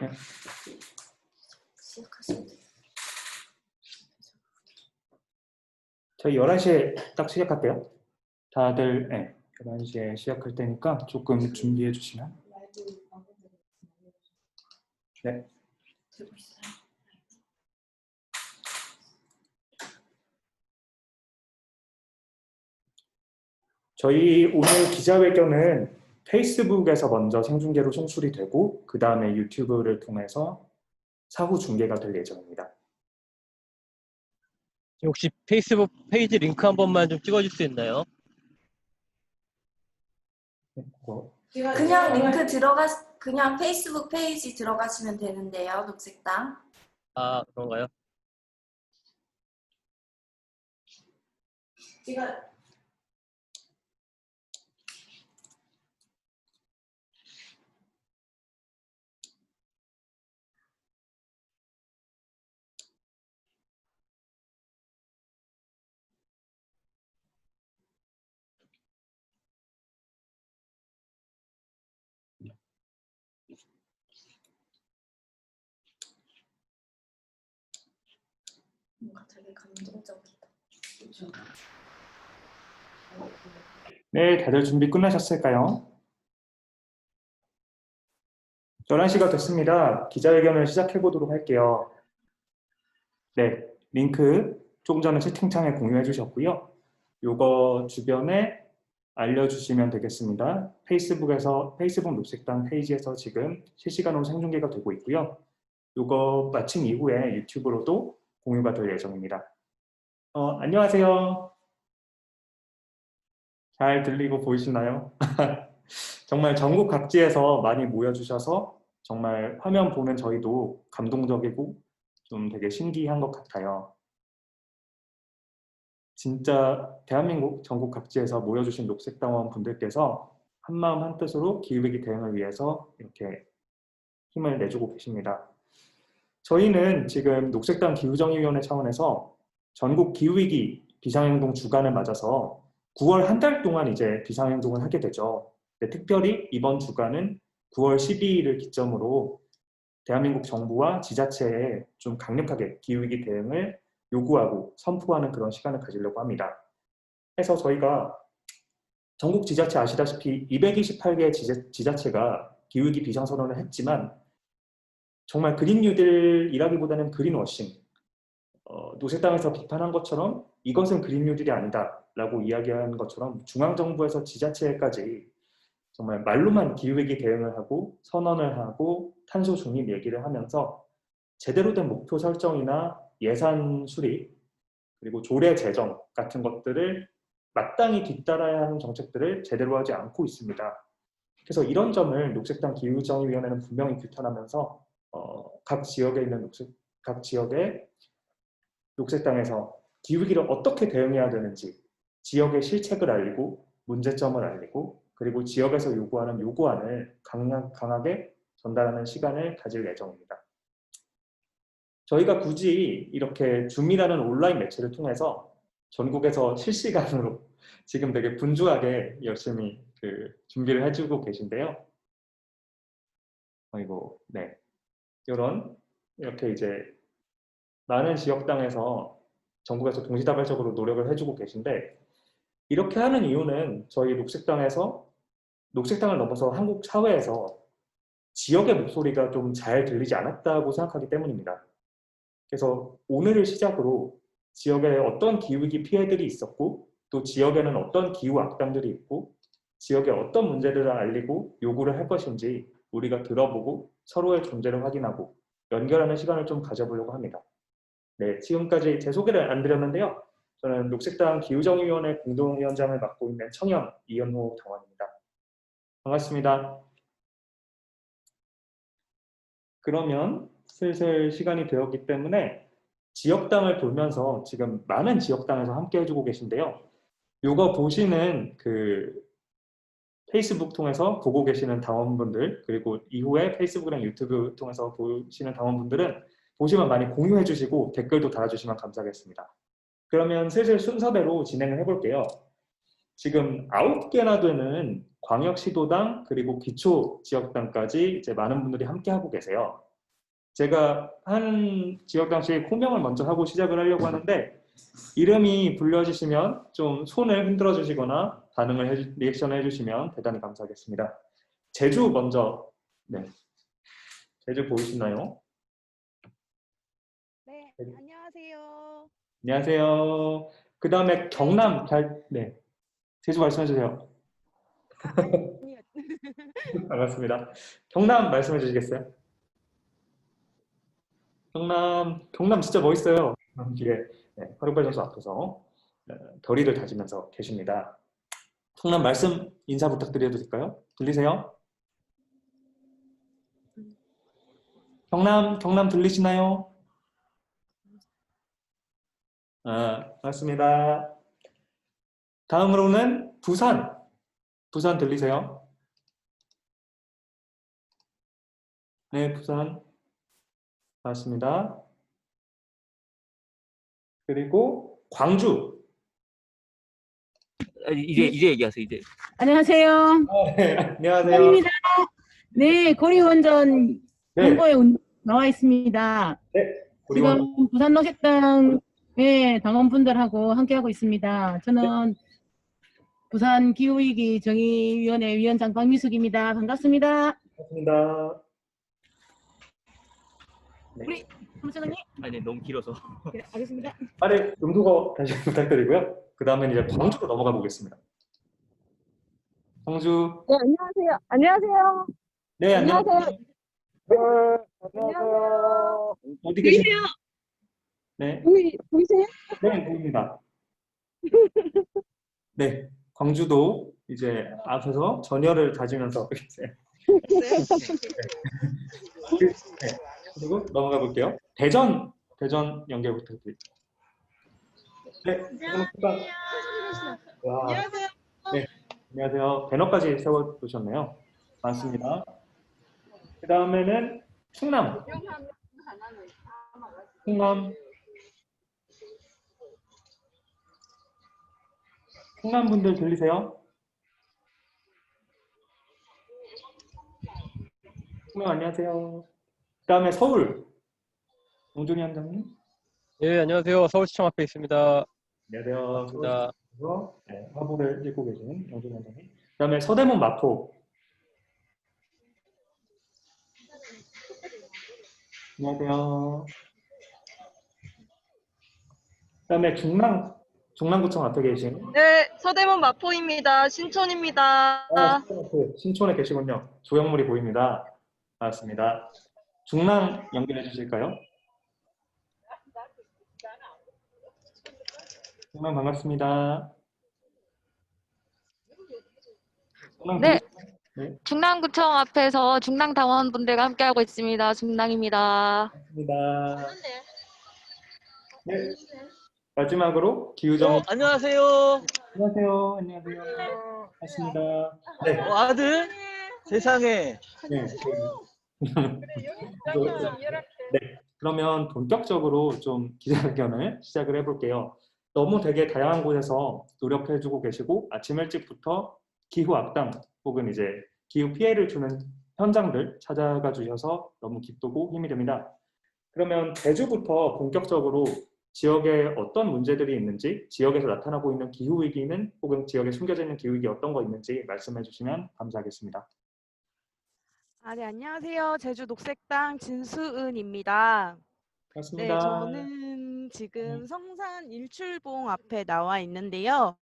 네. 시작하시면 돼요. 저희 11시에 딱 시작할게요. 다들 11시에 시작할 테니까 조금 준비해 주시면. 네. 들고 있어요. 저희 오늘 기자회견은 페이스북에서 먼저 생중계로 송출이 되고 그 다음에 유튜브를 통해서 사후 중계가 될 예정입니다. 혹시 페이스북 페이지 링크 한 번만 좀 찍어줄 수 있나요? 그냥 그냥 페이스북 페이지 들어가시면 되는데요, 녹색당. 아, 그런가요? 제가 뭔가 되게 감동적이다. 그렇죠. 네, 다들 준비 끝나셨을까요? 11시가 됐습니다. 기자회견을 시작해 보도록 할게요. 네, 링크 조금 전에 채팅창에 공유해 주셨고요. 요거 주변에 알려주시면 되겠습니다. 페이스북 녹색당 페이지에서 지금 실시간으로 생중계가 되고 있고요. 요거 마친 이후에 유튜브로도 공유가 될 예정입니다. 안녕하세요. 잘 들리고 보이시나요? 정말 전국 각지에서 많이 모여주셔서 정말 화면 보는 저희도 감동적이고 좀 되게 신기한 것 같아요. 진짜 대한민국 전국 각지에서 모여주신 녹색당원 분들께서 한마음 한뜻으로 기후위기 대응을 위해서 이렇게 힘을 내주고 계십니다. 저희는 지금 녹색당 기후정의위원회 차원에서 전국 기후위기 비상행동 주간을 맞아서 9월 한 달 동안 이제 비상행동을 하게 되죠. 특별히 이번 주간은 9월 12일을 기점으로 대한민국 정부와 지자체에 좀 강력하게 기후위기 대응을 요구하고 선포하는 그런 시간을 가지려고 합니다. 그래서 저희가 전국 지자체 아시다시피 228개 지자체가 기후위기 비상선언을 했지만 정말 그린 뉴딜이라기보다는 그린워싱, 노색당에서 비판한 것처럼 이것은 그린 뉴딜이 아니다 라고 이야기한 것처럼 중앙정부에서 지자체까지 정말 말로만 기후위기 대응을 하고 선언을 하고 탄소 중립 얘기를 하면서 제대로 된 목표 설정이나 예산 수립 그리고 조례 제정 같은 것들을 마땅히 뒤따라야 하는 정책들을 제대로 하지 않고 있습니다. 그래서 이런 점을 녹색당 기후정의위원회는 분명히 규탄하면서 각 지역에 있는 각 지역의 녹색당에서 기후위기를 어떻게 대응해야 되는지 지역의 실책을 알리고 문제점을 알리고 그리고 지역에서 요구하는 요구안을 강하게 전달하는 시간을 가질 예정입니다. 저희가 굳이 이렇게 줌이라는 온라인 매체를 통해서 전국에서 실시간으로 지금 되게 분주하게 열심히 준비를 해주고 계신데요. 네. 이렇게 이제 많은 지역당에서 전국에서 동시다발적으로 노력을 해주고 계신데 이렇게 하는 이유는 저희 녹색당을 넘어서 한국 사회에서 지역의 목소리가 좀 잘 들리지 않았다고 생각하기 때문입니다. 그래서 오늘을 시작으로 지역에 어떤 기후위기 피해들이 있었고 또 지역에는 어떤 기후 악당들이 있고 지역에 어떤 문제들을 알리고 요구를 할 것인지 우리가 들어보고 서로의 존재를 확인하고 연결하는 시간을 좀 가져보려고 합니다. 네, 지금까지 제 소개를 안 드렸는데요. 저는 녹색당 기후정의위원회 공동위원장을 맡고 있는 청년 이현호 당원입니다. 반갑습니다. 그러면 슬슬 시간이 되었기 때문에 지역당을 돌면서 지금 많은 지역당에서 함께 해주고 계신데요. 요거 보시는 페이스북 통해서 보고 계시는 당원분들 그리고 이후에 페이스북이랑 유튜브 통해서 보시는 당원분들은 보시면 많이 공유해 주시고 댓글도 달아주시면 감사하겠습니다. 그러면 슬슬 순서대로 진행을 해볼게요. 지금 9개나 되는 광역시도당 그리고 기초지역당까지 이제 많은 분들이 함께 하고 계세요. 제가 한 지역당시 코명을 먼저 하고 시작을 하려고 하는데 이름이 불려지시면 좀 손을 흔들어 주시거나 리액션을 해주시면 대단히 감사하겠습니다. 제주 먼저, 네, 제주 보이시나요? 네, 제주. 안녕하세요. 안녕하세요. 그 다음에 경남 네, 제주 말씀해 주세요. 아니요. 반갑습니다. 경남 말씀해 주시겠어요? 경남 진짜 멋있어요. 뒤에 허룡발 선수 앞에서 결의를 다지면서 계십니다. 경남 말씀 인사 부탁드려도 될까요? 들리세요? 경남 들리시나요? 반갑습니다. 다음으로는 부산 들리세요? 네, 부산 반갑습니다. 그리고 광주. 이제 얘기하세요, 이제. 안녕하세요. 네, 안녕하세요. 부산입니다. 네, 고리원전 네, 정보에 나와 있습니다. 우리 원 지금 부산 녹색당 당원분들하고 함께하고 있습니다. 저는 부산 기후위기 정의위원회 위원장 박미숙입니다. 반갑습니다. 반갑습니다. 네. 우리 부장님, 아니, 너무 길어서. 네, 알겠습니다. 빠른 음소거 다시 부탁드리고요. 그 다음엔 이제 광주로 넘어가 보겠습니다. 광주. 네, 안녕하세요. 안녕하세요. 네, 안녕하세요. 안녕하세요. 어디 계세요? 네, 보이세요? 네, 보입니다. 네, 광주도 이제 앞에서 전열을 다지면서 이제 네, 그리고 넘어가 볼게요. 대전 연결 부탁드립니다. 네, 와, 네, 안녕하세요. 배너까지 세워두셨네요. 반갑습니다. 그 다음에는 충남 분들 들리세요? 충남 안녕하세요. 그 다음에 서울 용준이 함장님. 예, 안녕하세요. 서울시청 앞에 있습니다. 안녕하세요. 반갑습니다. 서울시에서 화보를 읽고 계신 용준이 함장님. 그 다음에 서대문 마포. 안녕하세요. 그 다음에 중랑구청 앞에 계신 네, 서대문 마포입니다. 신촌입니다. 신촌에 계시군요. 조형물이 보입니다. 반갑습니다. 중랑 연결해 주실까요? 중랑 반갑습니다. 네, 네, 중랑구청 앞에서 중랑당원분들과 함께하고 있습니다. 중랑입니다. 반갑습니다. 네, 마지막으로 기우정. 안녕하세요. 안녕하세요. 안녕하세요. 반갑습니다. 네. 아들? 세상에. 네. 네. 그러면 본격적으로 좀 기자회견을 시작을 해볼게요. 너무 되게 다양한 곳에서 노력해주고 계시고 아침 일찍부터 기후 악당 혹은 이제 기후 피해를 주는 현장들 찾아가 주셔서 너무 기쁘고 힘이 됩니다. 그러면 제주부터 본격적으로 지역에 어떤 문제들이 있는지, 지역에서 나타나고 있는 기후위기는 혹은 지역에 숨겨져 있는 기후위기 어떤 거 있는지 말씀해 주시면 감사하겠습니다. 네, 안녕하세요. 제주 녹색당 진수은입니다. 반갑습니다. 네, 저는 지금 성산 일출봉 앞에 나와 있는데요.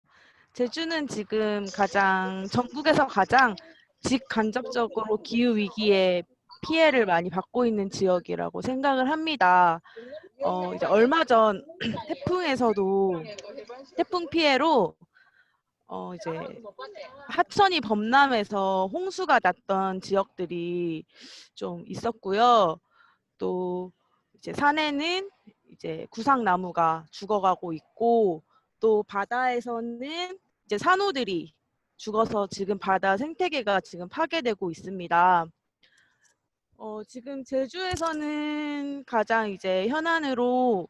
제주는 지금 전국에서 가장 직간접적으로 기후위기에 피해를 많이 받고 있는 지역이라고 생각을 합니다. 이제 얼마 전 태풍 피해로 이제 하천이 범람해서 홍수가 났던 지역들이 좀 있었고요. 또 이제 산에는 이제 구상나무가 죽어가고 있고 또 바다에서는 이제 산호들이 죽어서 지금 바다 생태계가 지금 파괴되고 있습니다. 지금 제주에서는 가장 이제 현안으로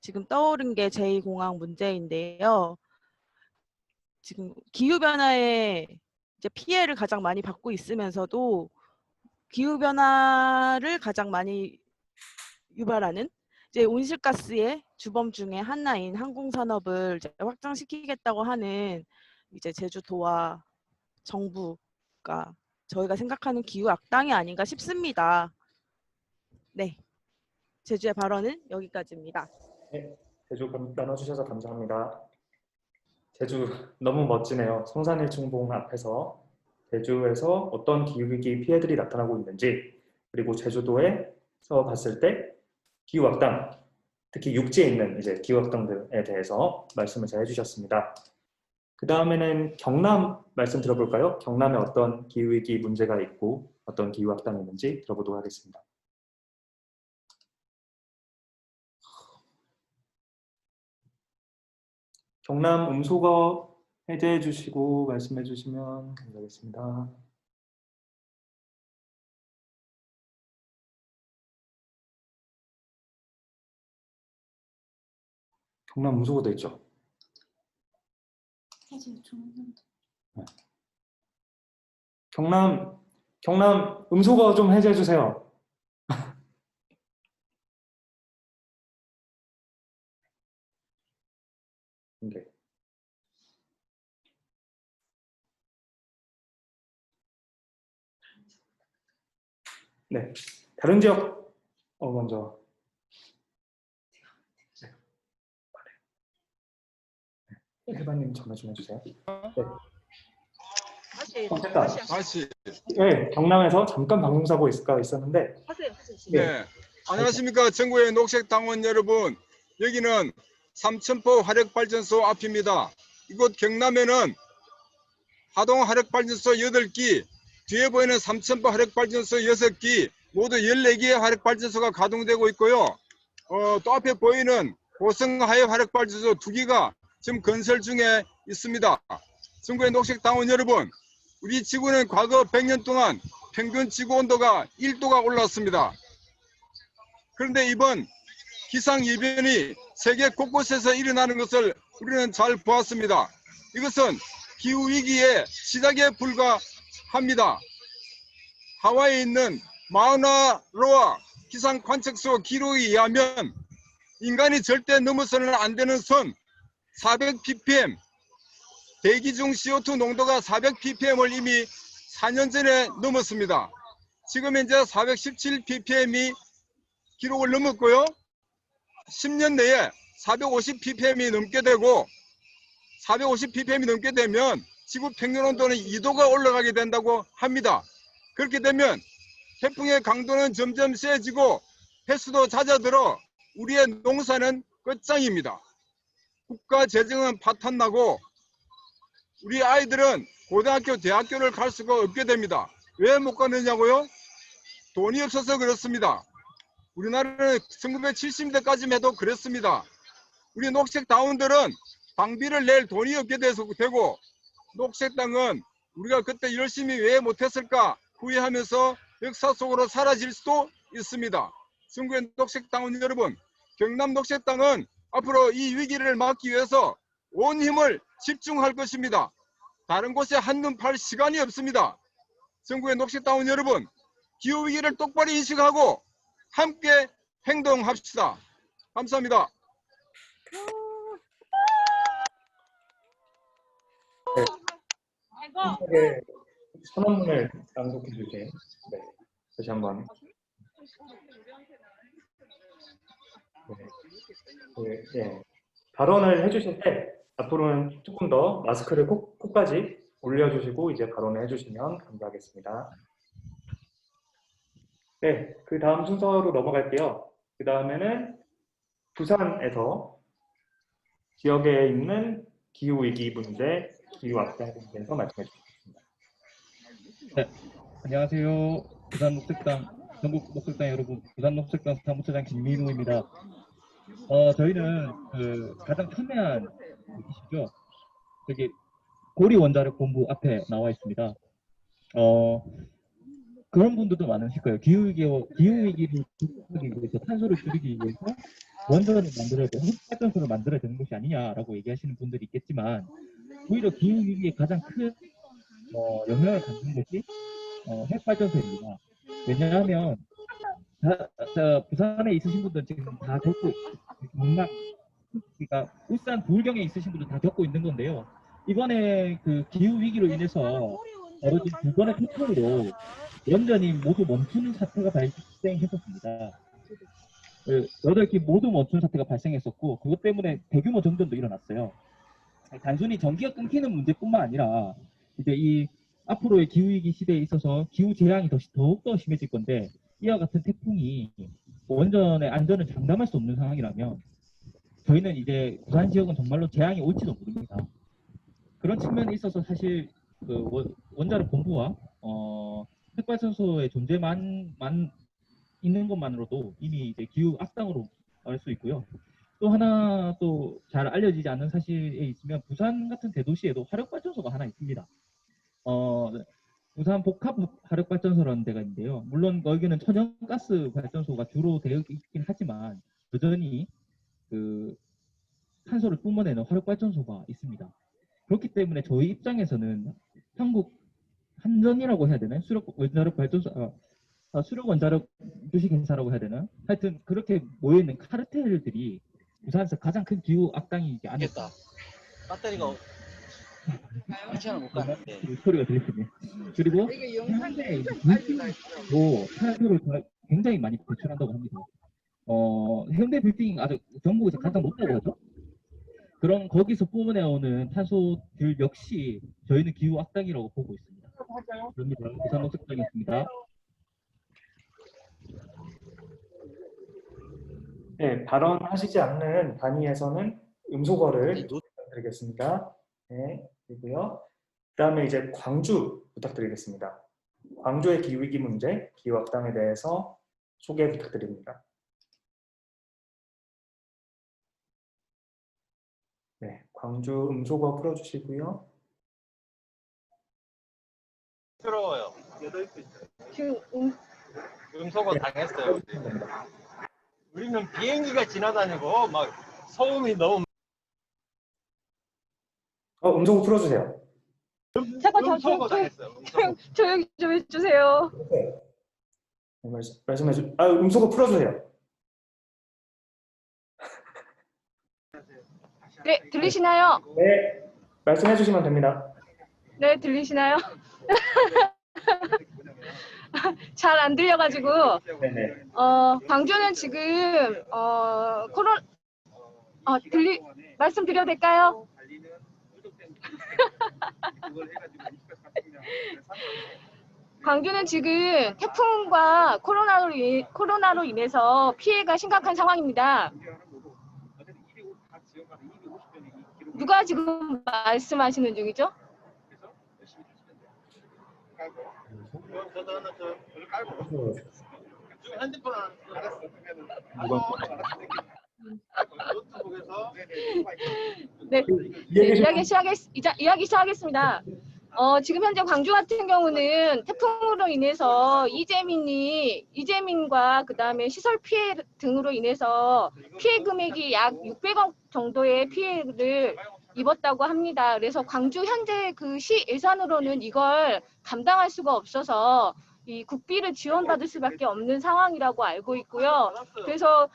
지금 떠오른 게 제2공항 문제인데요. 지금 기후변화에 이제 피해를 가장 많이 받고 있으면서도 기후변화를 가장 많이 유발하는 이제 온실가스의 주범 중에 하나인 항공산업을 이제 확장시키겠다고 하는 이제 제주도와 정부가 저희가 생각하는 기후 악당이 아닌가 싶습니다. 네, 제주의 발언은 여기까지입니다. 네, 제주 나눠주셔서 감사합니다. 제주 너무 멋지네요. 성산일충봉 앞에서 제주에서 어떤 기후위기 피해들이 나타나고 있는지, 그리고 제주도에서 봤을 때 기후 악당, 특히 육지에 있는 이제 기후 악당들에 대해서 말씀을 잘 해주셨습니다. 그 다음에는 경남 말씀 들어볼까요? 경남에 어떤 기후위기 문제가 있고 어떤 기후 악당이 있는지 들어보도록 하겠습니다. 경남 음소거 해제해 주시고 말씀해 주시면 감사하겠습니다. 경남 음소거 돼 있죠? 네. 경남 음소거 좀 해제해 주세요. 네. 네. 다른 지역 먼저. 네. 해바님 전화 좀 해주세요. 네. 됐다. 다시. 네, 경남에서 잠깐 방송사고 있었는데. 네. 안녕하십니까 전국의 녹색당원 여러분. 여기는 삼천포 화력발전소 앞입니다. 이곳 경남에는 하동 화력발전소 8기, 뒤에 보이는 삼천포 화력발전소 6기, 모두 14개의 화력발전소가 가동되고 있고요. 또 앞에 보이는 고성하해 화력발전소 2기가 지금 건설 중에 있습니다. 전국의 녹색당원 여러분, 우리 지구는 과거 100년 동안 평균 지구온도가 1도가 올랐습니다. 그런데 이번 기상이변이 세계 곳곳에서 일어나는 것을 우리는 잘 보았습니다. 이것은 기후위기의 시작에 불과합니다. 하와이에 있는 마우나로아 기상관측소 기록에 의하면 인간이 절대 넘어서는 안 되는 선 400ppm, 대기 중 CO2 농도가 400ppm을 이미 4년 전에 넘었습니다. 지금 현재 417ppm이 기록을 넘었고요. 10년 내에 450ppm이 넘게 되고 450ppm이 넘게 되면 지구 평균 온도는 2도가 올라가게 된다고 합니다. 그렇게 되면 태풍의 강도는 점점 세지고 횟수도 잦아들어 우리의 농사는 끝장입니다. 국가 재정은 파탄나고 우리 아이들은 고등학교, 대학교를 갈 수가 없게 됩니다. 왜 못 가느냐고요? 돈이 없어서 그렇습니다. 우리나라는 1970년대까지만 해도 그랬습니다. 우리 녹색당원들은 방비를 낼 돈이 없게 되고 녹색당은 우리가 그때 열심히 왜 못했을까 후회하면서 역사 속으로 사라질 수도 있습니다. 전국의 녹색당원 여러분, 경남 녹색당은 앞으로 이 위기를 막기 위해서 온 힘을 집중할 것입니다. 다른 곳에 한눈 팔 시간이 없습니다. 전국의 녹색당원 여러분, 기후위기를 똑바로 인식하고 함께 행동합시다. 감사합니다. 네. 선언문을 낭독해 주신 네. 다시 한번 네. 발언을 해주실 때 앞으로는 조금 더 마스크를 코까지 올려주시고 이제 발언을 해주시면 감사하겠습니다. 네, 그 다음 순서로 넘어갈게요. 그 다음에는 부산에서 지역에 있는 기후위기 문제, 기후 악당 문제에서 말씀해 주시겠습니다. 네, 안녕하세요. 부산 녹색당, 전국 녹색당 여러분, 부산 녹색당 사무처장 김민우입니다. 저희는 가장 첨예한 곳이죠. 여기 고리 원자력 본부 앞에 나와 있습니다. 그런 분들도 많으실 거예요. 기후위기를 극복하기 위해서 탄소를 줄이기 위해서 원전을 만들어야 되고 핵발전소를 만들어야 되는 것이 아니냐라고 얘기하시는 분들이 있겠지만 오히려 기후위기에 가장 큰 영향을 받는 것이 핵발전소입니다. 왜냐하면 부산에 있으신 분들 지금 다 겪고 경남, 그러니까 울산, 부울경에 있으신 분들 다 겪고 있는 건데요. 이번에 그 기후 위기로 인해서 벌어진 두 번의 태풍으로 완전히 모두 멈추는 사태가 발생했었습니다. 8개 모두 멈춘 사태가 발생했었고 그것 때문에 대규모 정전도 일어났어요. 단순히 전기가 끊기는 문제뿐만 아니라 이제 이 앞으로의 기후위기 시대에 있어서 기후 재앙이 더욱더 심해질 건데 이와 같은 태풍이 원전의 안전을 장담할 수 없는 상황이라면 저희는 이제 부산 지역은 정말로 재앙이 올지도 모릅니다. 그런 측면에 있어서 사실 그 원자력 본부와 핵발전소의 존재만 있는 것만으로도 이미 이제 기후 악당으로 알 수 있고요. 또 하나 또 잘 알려지지 않은 사실에 있으면 부산 같은 대도시에도 화력발전소가 하나 있습니다. 부산 복합 화력발전소라는 데가 있는데요. 물론 거기는 천연가스 발전소가 주로 되어 있긴 하지만 여전히 그 탄소를 뿜어내는 화력발전소가 있습니다. 그렇기 때문에 저희 입장에서는 한국 한전이라고 해야 되나요? 수력 원자력 주식회사라고 해야 되나? 하여튼 그렇게 모여있는 카르텔들이 부산에서 가장 큰 기후 악당이지 않을까. 배터리가 괜찮아 못 가는데. 소리가 들리시네요. 그리고 현재 빌딩도 탄소를 굉장히 많이 배출한다고 합니다. 현대 빌딩 아주 전국에서 가장 높다고 하죠. 그럼 거기서 뿜어내오는 탄소들 역시 저희는 기후 악당이라고 보고 있습니다. 그럽니다. 부산 녹색당이었습니다. 네, 발언하시지 않는 단위에서는 음소거를 부탁드리겠습니다. 네, 그리고요. 그다음에 이제 광주 부탁드리겠습니다. 광주의 기후위기 문제, 기후악당에 대해서 소개 부탁드립니다. 네, 광주 음소거 풀어주시고요. 부끄러워요. 지금 음소거 당했어요. 우리는 비행기가 지나다니고 막 소음이 너무 음소거 풀어주세요. 음소거 당했어요. 조용히 좀 해주세요. 네, 음소거 풀어주세요. 네, 들리시나요? 네, 말씀해 주시면 됩니다. 네, 들리시나요? 잘 안 들려가지고 네네. 광주는 지금 말씀드려도 될까요? 광주는 지금 태풍과 코로나로 인해서 피해가 심각한 상황입니다. 누가 지금 말씀하시는 중이죠? 네, 이야기 시작하겠습니다. 지금 현재 광주 같은 경우는 태풍으로 인해서 이재민과 그다음에 시설 피해 등으로 인해서 피해 금액이 약 600억 정도의 피해를 입었다고 합니다. 그래서 광주 현재 그 시 예산으로는 이걸 감당할 수가 없어서 이 국비를 지원받을 수밖에 없는 상황이라고 알고 있고요. 그래서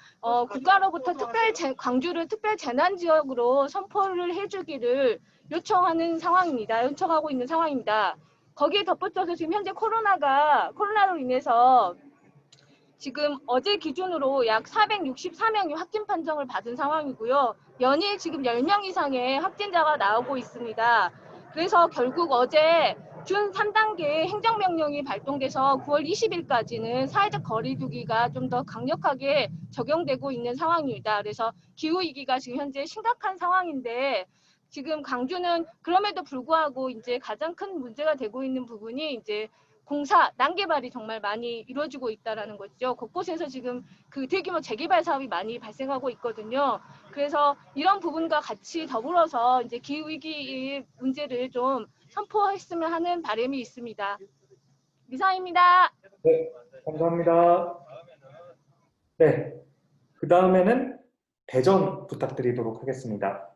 국가로부터 광주를 특별 재난 지역으로 선포를 해주기를 요청하고 있는 상황입니다. 거기에 덧붙여서 지금 현재 코로나로 인해서 지금 어제 기준으로 약 464명이 확진 판정을 받은 상황이고요. 연일 지금 10명 이상의 확진자가 나오고 있습니다. 그래서 결국 어제 준 3단계 행정명령이 발동돼서 9월 20일까지는 사회적 거리 두기가 좀 더 강력하게 적용되고 있는 상황입니다. 그래서 기후위기가 지금 현재 심각한 상황인데 지금 광주는 그럼에도 불구하고 이제 가장 큰 문제가 되고 있는 부분이 이제 난개발이 정말 많이 이루어지고 있다는 거죠. 곳곳에서 지금 그 대규모 재개발 사업이 많이 발생하고 있거든요. 그래서 이런 부분과 같이 더불어서 이제 기후위기 문제를 좀 선포했으면 하는 바람이 있습니다. 이상입니다. 네, 감사합니다. 네, 그 다음에는 대전 부탁드리도록 하겠습니다.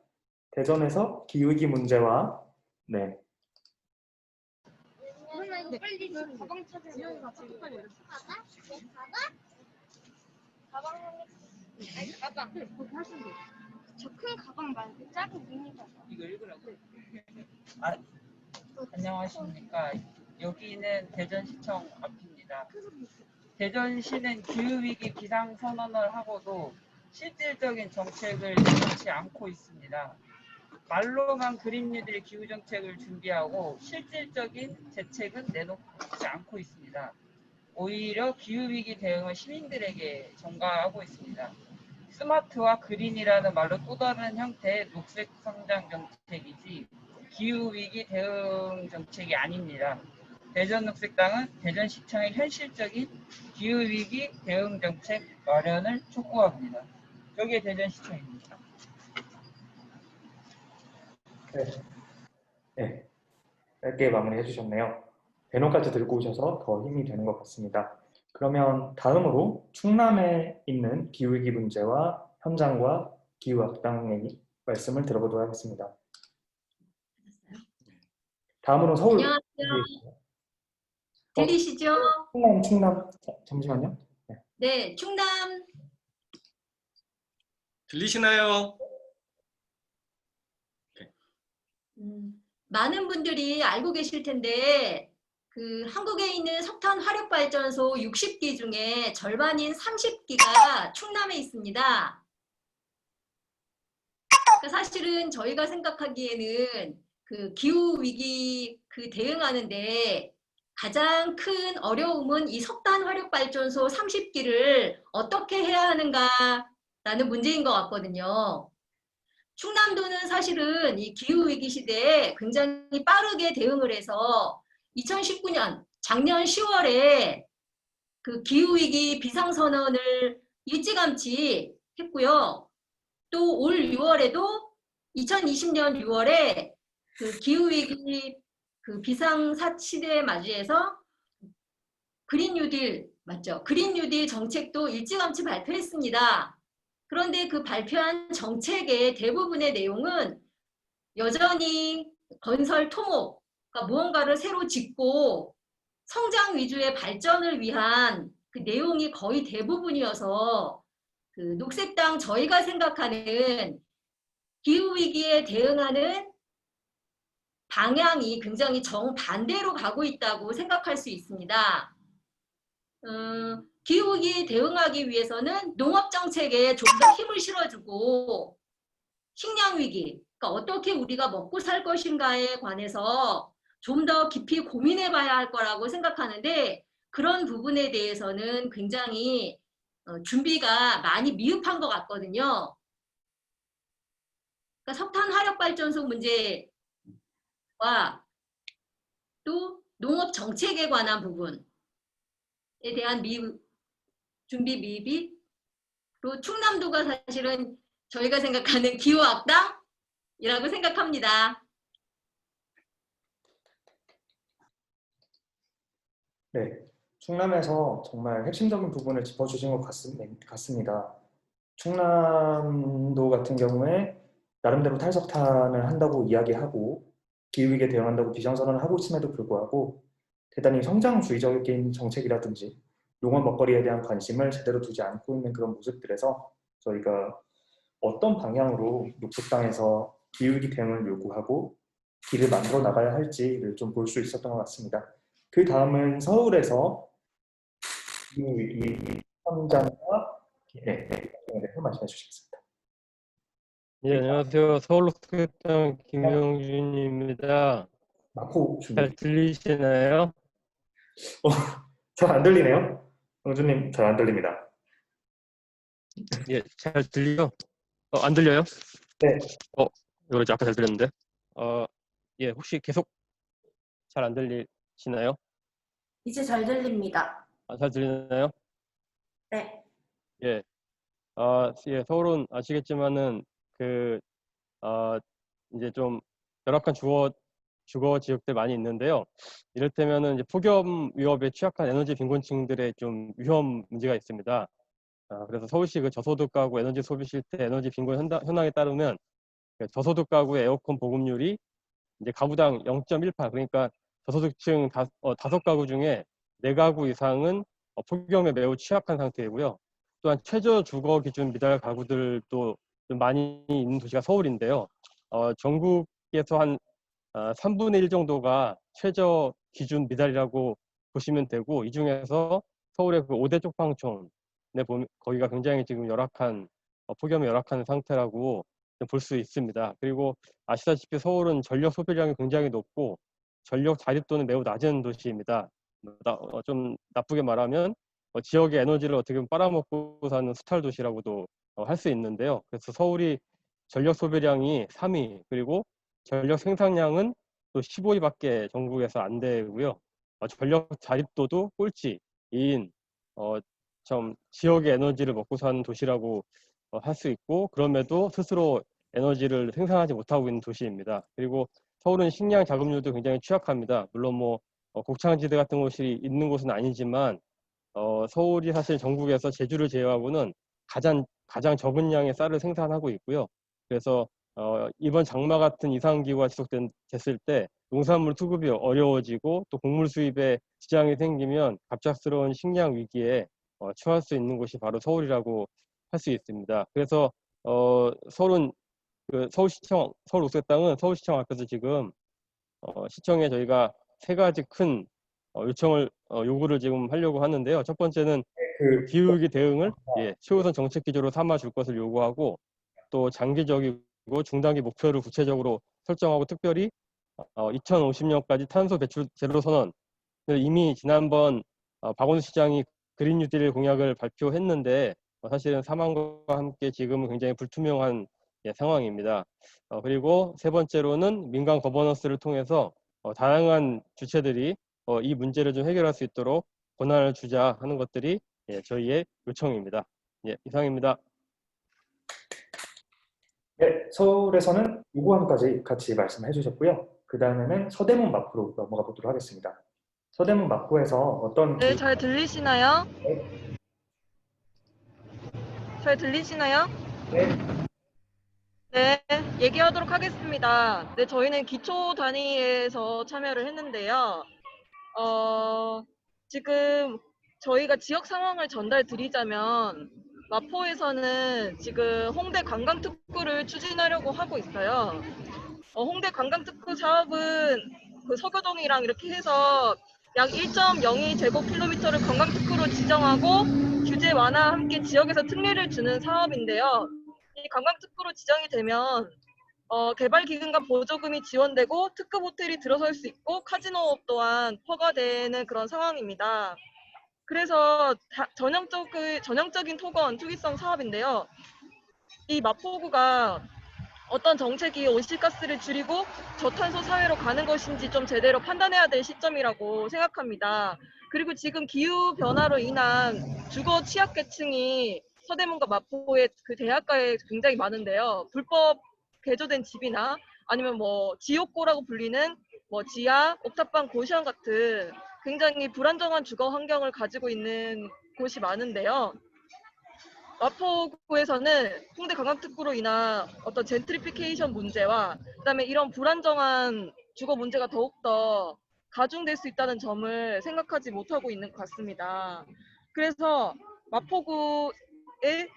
대전에서 기후위기 문제와 네. 가방. 저 큰 가방 말고 작은 미니 가방. 이거 읽으라고. 아, 안녕하십니까. 여기는 대전시청 앞입니다. 대전시는 기후위기 비상선언을 하고도 실질적인 정책을 내놓지 않고 있습니다. 말로만 그린 뉴딜 기후정책을 준비하고 실질적인 대책은 내놓지 않고 있습니다. 오히려 기후위기 대응을 시민들에게 전가하고 있습니다. 스마트와 그린이라는 말로 또 다른 형태의 녹색 성장 정책이지 기후위기 대응 정책이 아닙니다. 대전녹색당은 대전시청의 현실적인 기후위기 대응 정책 마련을 촉구합니다. 여기에 대전시청입니다. 네, 짧게 마무리해 주셨네요. 배너까지 들고 오셔서 더 힘이 되는 것 같습니다. 그러면 다음으로 충남에 있는 기후위기 문제와 현장과 기후학당의 말씀을 들어보도록 하겠습니다. 다음으로 서울. 안녕하세요. 들리시죠? 충남. 잠시만요. 네, 충남. 들리시나요? 많은 분들이 알고 계실 텐데 그 한국에 있는 석탄 화력 발전소 60기 중에 절반인 30기가 충남에 있습니다. 그러니까 사실은 저희가 생각하기에는 그 기후 위기 그 대응하는데 가장 큰 어려움은 이 석탄 화력 발전소 30기를 어떻게 해야 하는가라는 문제인 것 같거든요. 충남도는 사실은 이 기후위기 시대에 굉장히 빠르게 대응을 해서 2019년 작년 10월에 그 기후위기 비상선언을 일찌감치 했고요. 또 올 6월에도 2020년 6월에 그 기후위기 그 비상시대에 맞이해서 그린 뉴딜 맞죠? 그린 뉴딜 정책도 일찌감치 발표했습니다. 그런데 그 발표한 정책의 대부분의 내용은 여전히 건설 토목, 그러니까 무언가를 새로 짓고 성장 위주의 발전을 위한 그 내용이 거의 대부분이어서 그 녹색당 저희가 생각하는 기후위기에 대응하는 방향이 굉장히 정반대로 가고 있다고 생각할 수 있습니다. 기후위기에 대응하기 위해서는 농업정책에 좀 더 힘을 실어주고 식량위기, 그러니까 어떻게 우리가 먹고 살 것인가에 관해서 좀 더 깊이 고민해 봐야 할 거라고 생각하는데 그런 부분에 대해서는 굉장히 준비가 많이 미흡한 것 같거든요. 그러니까 석탄 화력발전소 문제와 또 농업 정책에 관한 부분에 대한 준비 미흡이, 그리고 충남도가 사실은 저희가 생각하는 기후악당이라고 생각합니다. 네, 충남에서 정말 핵심적인 부분을 짚어주신 것 같습니다. 충남도 같은 경우에 나름대로 탈석탄을 한다고 이야기하고 기후위기에 대응한다고 비상선언을 하고 있음에도 불구하고 대단히 성장주의적인 정책이라든지 농업 먹거리에 대한 관심을 제대로 두지 않고 있는 그런 모습들에서 저희가 어떤 방향으로 녹색당에서 기후위기 대응을 요구하고 길을 만들어 나가야 할지를 좀 볼 수 있었던 것 같습니다. 그 다음은 서울에서 기후위기 현장과 말씀해 주시겠습니다. 네, 안녕하세요. 서울녹색당 김영준입니다. 잘 들리시나요? 잘 안 들리네요. 영준님 잘 안 들립니다. 예, 잘 들려요? 안 들려요? 네. 이거 아까 잘 들렸는데. 예, 혹시 계속 잘 안 들리시나요? 이제 잘 들립니다. 잘 들리나요? 네. 예. 예, 서울은 아시겠지만은 이제 좀 열악한 주거 지역들 많이 있는데요. 이를테면은 이제 폭염 위협에 취약한 에너지 빈곤층들의 좀 위험 문제가 있습니다. 그래서 서울시 그 저소득 가구 에너지 소비 실태 에너지 빈곤 현황에 따르면 저소득 가구의 에어컨 보급률이 이제 가구당 0.18, 그러니까 저소득층 5가구 중에 4가구 이상은 폭염에 매우 취약한 상태이고요. 또한 최저 주거 기준 미달 가구들도 좀 많이 있는 도시가 서울인데요. 전국에서 한 3분의 1 정도가 최저 기준 미달이라고 보시면 되고, 이 중에서 서울의 그 5대 쪽방촌에 보면 거기가 굉장히 지금 열악한, 폭염이 열악한 상태라고 볼 수 있습니다. 그리고 아시다시피 서울은 전력 소비량이 굉장히 높고 전력 자립도는 매우 낮은 도시입니다. 좀 나쁘게 말하면 지역의 에너지를 어떻게 보면 빨아먹고 사는 수탈 도시라고도 할 수 있는데요. 그래서 서울이 전력 소비량이 3위, 그리고 전력 생산량은 또 15위밖에 전국에서 안 되고요. 전력 자립도도 꼴찌인 좀 지역의 에너지를 먹고 사는 도시라고 할 수 있고, 그럼에도 스스로 에너지를 생산하지 못하고 있는 도시입니다. 그리고 서울은 식량 자급률도 굉장히 취약합니다. 물론 뭐 곡창지대 같은 곳이 있는 곳은 아니지만 서울이 사실 전국에서 제주를 제외하고는 가장 적은 양의 쌀을 생산하고 있고요. 그래서 이번 장마 같은 이상기후가 지속됐을 때 농산물 수급이 어려워지고 또 곡물 수입에 지장이 생기면 갑작스러운 식량 위기에 처할 수 있는 곳이 바로 서울이라고 할 수 있습니다. 그래서 서울은 서울시청, 서울녹색당은 서울시청 앞에서 지금 시청에 저희가 3가지 큰 요구를 지금 하려고 하는데요. 첫 번째는 기후위기 대응을 최우선 정책 기조로 삼아 줄 것을 요구하고, 또 장기적이고 중단기 목표를 구체적으로 설정하고, 특별히 2050년까지 탄소 배출 제로 선언을 이미 지난번 박원순 시장이 그린 뉴딜 공약을 발표했는데 사실은 사망과 함께 지금은 굉장히 불투명한 상황입니다. 그리고 세 번째로는 민간 거버넌스를 통해서 다양한 주체들이 이 문제를 좀 해결할 수 있도록 권한을 주자 하는 것들이 저희의 요청입니다. 이상입니다. 네, 서울에서는 요구안까지 같이 말씀해 주셨고요. 그 다음에는 서대문 마포로 넘어가 보도록 하겠습니다. 서대문 마포에서 어떤 네, 잘 들리시나요? 잘 들리시나요? 네, 얘기하도록 하겠습니다. 네, 저희는 기초 단위에서 참여를 했는데요. 지금 저희가 지역 상황을 전달 드리자면 마포에서는 지금 홍대 관광특구를 추진하려고 하고 있어요. 홍대 관광특구 사업은 그 서교동이랑 이렇게 해서 약 1.02 제곱킬로미터를 관광특구로 지정하고 규제 완화와 함께 지역에서 특례를 주는 사업인데요. 이 관광특구로 지정이 되면 개발기금과 보조금이 지원되고 특급 호텔이 들어설 수 있고 카지노 또한 허가되는 그런 상황입니다. 그래서 전형적인 토건 투기성 사업인데요. 이 마포구가 어떤 정책이 온실가스를 줄이고 저탄소 사회로 가는 것인지 좀 제대로 판단해야 될 시점이라고 생각합니다. 그리고 지금 기후 변화로 인한 주거 취약계층이 서대문과 마포의 그 대학가에 굉장히 많은데요. 불법 개조된 집이나 아니면 뭐 지옥고라고 불리는 뭐 지하, 옥탑방 고시원 같은 굉장히 불안정한 주거 환경을 가지고 있는 곳이 많은데요. 마포구에서는 홍대 관광특구로 인한 어떤 젠트리피케이션 문제와 그다음에 이런 불안정한 주거 문제가 더욱더 가중될 수 있다는 점을 생각하지 못하고 있는 것 같습니다. 그래서 마포구에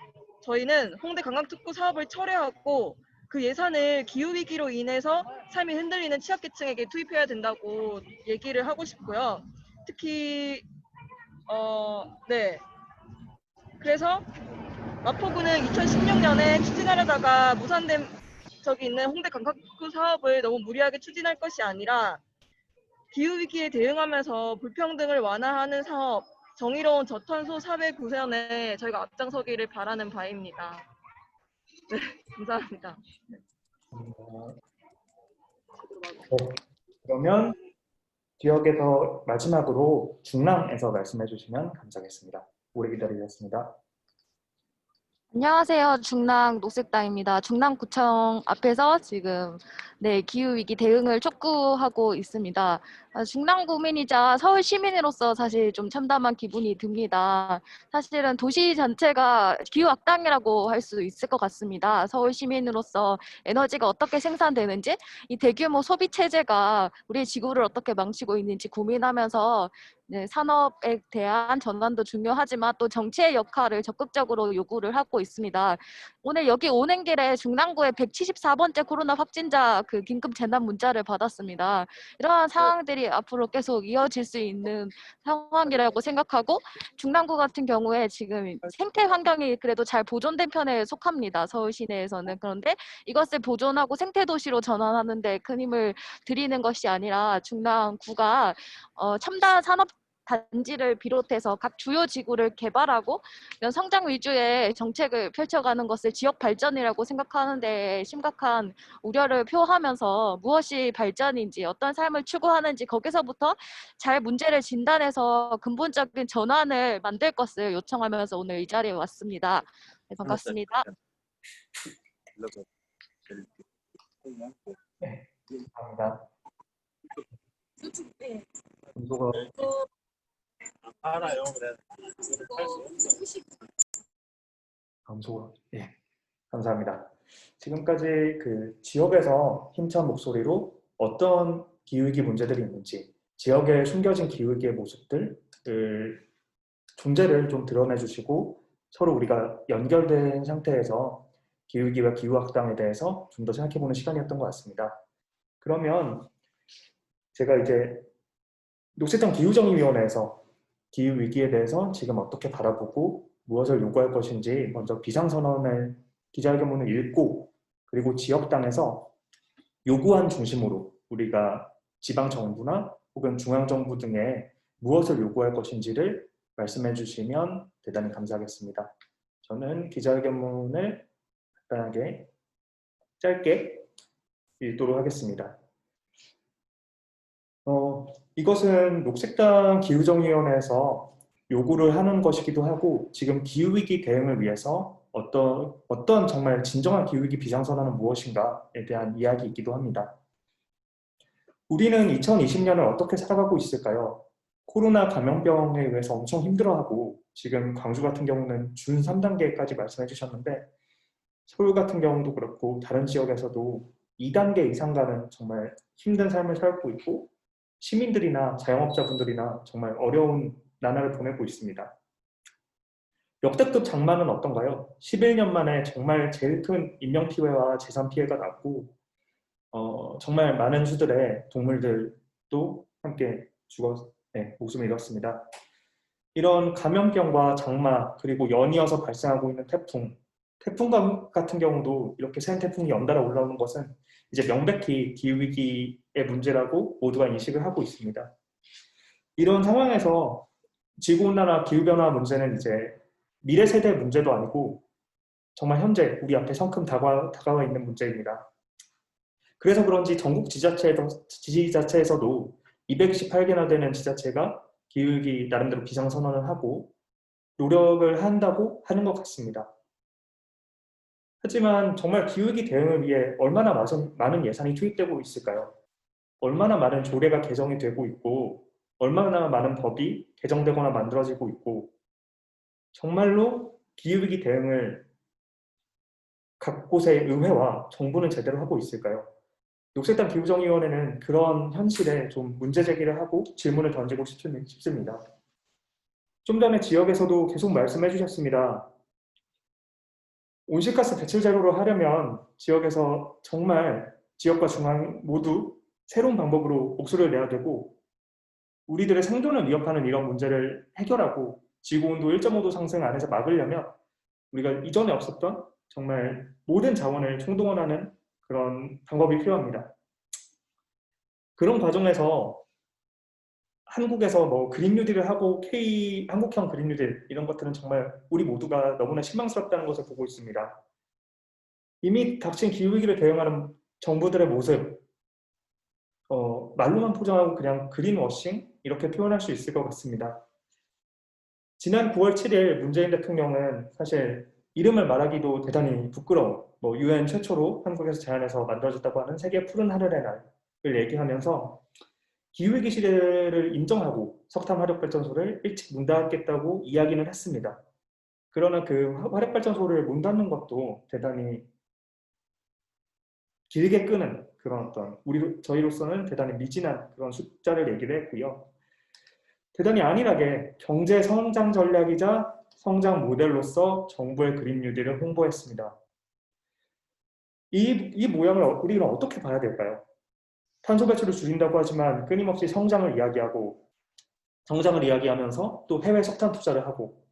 저희는 홍대 관광특구 사업을 철회하고 그 예산을 기후위기로 인해서 삶이 흔들리는 취약계층에게 투입해야 된다고 얘기를 하고 싶고요. 특히 그래서 마포구는 2016년에 추진하려다가 무산된 적이 있는 홍대 관광특구 사업을 너무 무리하게 추진할 것이 아니라 기후위기에 대응하면서 불평등을 완화하는 사업, 정의로운 저탄소 사회 구현에 저희가 앞장서기를 바라는 바입니다. 네, 감사합니다. 그러면 지역에서 마지막으로 중랑에서 말씀해 주시면 감사하겠습니다. 오래 기다리셨습니다. 안녕하세요. 중랑 녹색당입니다. 중랑구청 앞에서 지금 기후위기 대응을 촉 욕구하고 있습니다. 중랑구민이자 서울 시민으로서 사실 좀 참담한 기분이 듭니다. 사실은 도시 전체가 기후악당이라고 할 수 있을 것 같습니다. 서울 시민으로서 에너지가 어떻게 생산되는지, 이 대규모 소비 체제가 우리 지구를 어떻게 망치고 있는지 고민하면서 네, 산업에 대한 전환도 중요하지만 또 정치의 역할을 적극적으로 요구를 하고 있습니다. 오늘 여기 오는 길에 중랑구에 174번째 코로나 확진자 그 긴급 재난 문자를 받았습니다. 이러한 상황들이 앞으로 계속 이어질 수 있는 상황이라고 생각하고, 중랑구 같은 경우에 지금 생태 환경이 그래도 잘 보존된 편에 속합니다. 서울 시내에서는. 그런데 이것을 보존하고 생태 도시로 전환하는 데 큰 힘을 들이는 것이 아니라 중랑구가 첨단 산업 단지를 비롯해서 각 주요 지구를 개발하고 이런 성장 위주의 정책을 펼쳐가는 것을 지역 발전이라고 생각하는데 심각한 우려를 표하면서 무엇이 발전인지 어떤 삶을 추구하는지 거기서부터 잘 문제를 진단해서 근본적인 전환을 만들 것을 요청하면서 오늘 이 자리에 왔습니다. 네, 반갑습니다. 네, 감사합니다. 감소가 알아요. 감소가 예, 감사합니다. 지금까지 그 지역에서 힘찬 목소리로 어떤 기후위기 문제들이 있는지, 지역에 숨겨진 기후위기의 모습들을 존재를 좀 드러내 주시고 서로 우리가 연결된 상태에서 기후위기와 기후악당에 대해서 좀 더 생각해보는 시간이었던 것 같습니다. 그러면 제가 이제 녹색당 기후정의위원회에서 기후위기에 대해서 지금 어떻게 바라보고 무엇을 요구할 것인지 먼저 비상선언을 기자회견문을 읽고, 그리고 지역당에서 요구안 중심으로 우리가 지방정부나 혹은 중앙정부 등에 무엇을 요구할 것인지를 말씀해 주시면 대단히 감사하겠습니다. 저는 기자회견문을 간단하게 짧게 읽도록 하겠습니다. 이것은 녹색당 기후정의위원회에서 요구를 하는 것이기도 하고, 지금 기후위기 대응을 위해서 어떤 정말 진정한 기후위기 비상선언은 무엇인가에 대한 이야기이기도 합니다. 우리는 2020년을 어떻게 살아가고 있을까요? 코로나 감염병에 의해서 엄청 힘들어하고, 지금 광주 같은 경우는 준 3단계까지 말씀해 주셨는데, 서울 같은 경우도 그렇고 다른 지역에서도 2단계 이상 가는 정말 힘든 삶을 살고 있고, 시민들이나 자영업자분들이나 정말 어려운 나날을 보내고 있습니다. 역대급 장마는 어떤가요? 11년 만에 정말 제일 큰 인명피해와 재산피해가 났고, 정말 많은 수들의 동물들도 함께 목숨을 잃었습니다. 이런 감염병과 장마, 그리고 연이어서 발생하고 있는 태풍 같은 경우도 이렇게 센 태풍이 연달아 올라오는 것은 이제 명백히 기후위기의 문제라고 모두가 인식을 하고 있습니다. 이런 상황에서 지구온난화 기후변화 문제는 이제 미래 세대의 문제도 아니고 정말 현재 우리 앞에 성큼 다가와 있는 문제입니다. 그래서 그런지 전국 지자체에서도 218개나 되는 지자체가 기후위기 나름대로 비상선언을 하고 노력을 한다고 하는 것 같습니다. 하지만 정말 기후위기 대응을 위해 얼마나 많은 예산이 투입되고 있을까요? 얼마나 많은 조례가 개정이 되고 있고, 얼마나 많은 법이 개정되거나 만들어지고 있고, 정말로 기후위기 대응을 각 곳의 의회와 정부는 제대로 하고 있을까요? 녹색당 기후정의위원회는 그런 현실에 좀 문제 제기를 하고 질문을 던지고 싶습니다. 좀 전에 지역에서도 계속 말씀해 주셨습니다. 온실가스 배출 제로를 하려면 지역에서 정말 지역과 중앙 모두 새로운 방법으로 목소리를 내야 되고, 우리들의 생존을 위협하는 이런 문제를 해결하고 지구온도 1.5도 상승 안에서 막으려면 우리가 이전에 없었던 정말 모든 자원을 총동원하는 그런 방법이 필요합니다. 그런 과정에서 한국에서 뭐 그린 뉴딜을 하고 한국형 그린 뉴딜 이런 것들은 정말 우리 모두가 너무나 실망스럽다는 것을 보고 있습니다. 이미 닥친 기후위기를 대응하는 정부들의 모습, 말로만 포장하고 그냥 그린워싱 이렇게 표현할 수 있을 것 같습니다. 지난 9월 7일 문재인 대통령은 사실 이름을 말하기도 대단히 부끄러운 유엔 최초로 한국에서 제안해서 만들어졌다고 하는 세계 푸른 하늘의 날을 얘기하면서 기후위기 시대를 인정하고 석탄 화력발전소를 일찍 문 닫겠다고 이야기는 했습니다. 그러나 그 화력발전소를 문 닫는 것도 대단히 길게 끄는 그런 어떤 저희로서는 대단히 미진한 그런 숫자를 얘기를 했고요. 대단히 안일하게 경제 성장 전략이자 성장 모델로서 정부의 그린 뉴딜을 홍보했습니다. 이 모양을 우리는 어떻게 봐야 될까요? 탄소 배출을 줄인다고 하지만 끊임없이 성장을 이야기하면서 또 해외 석탄 투자를 하고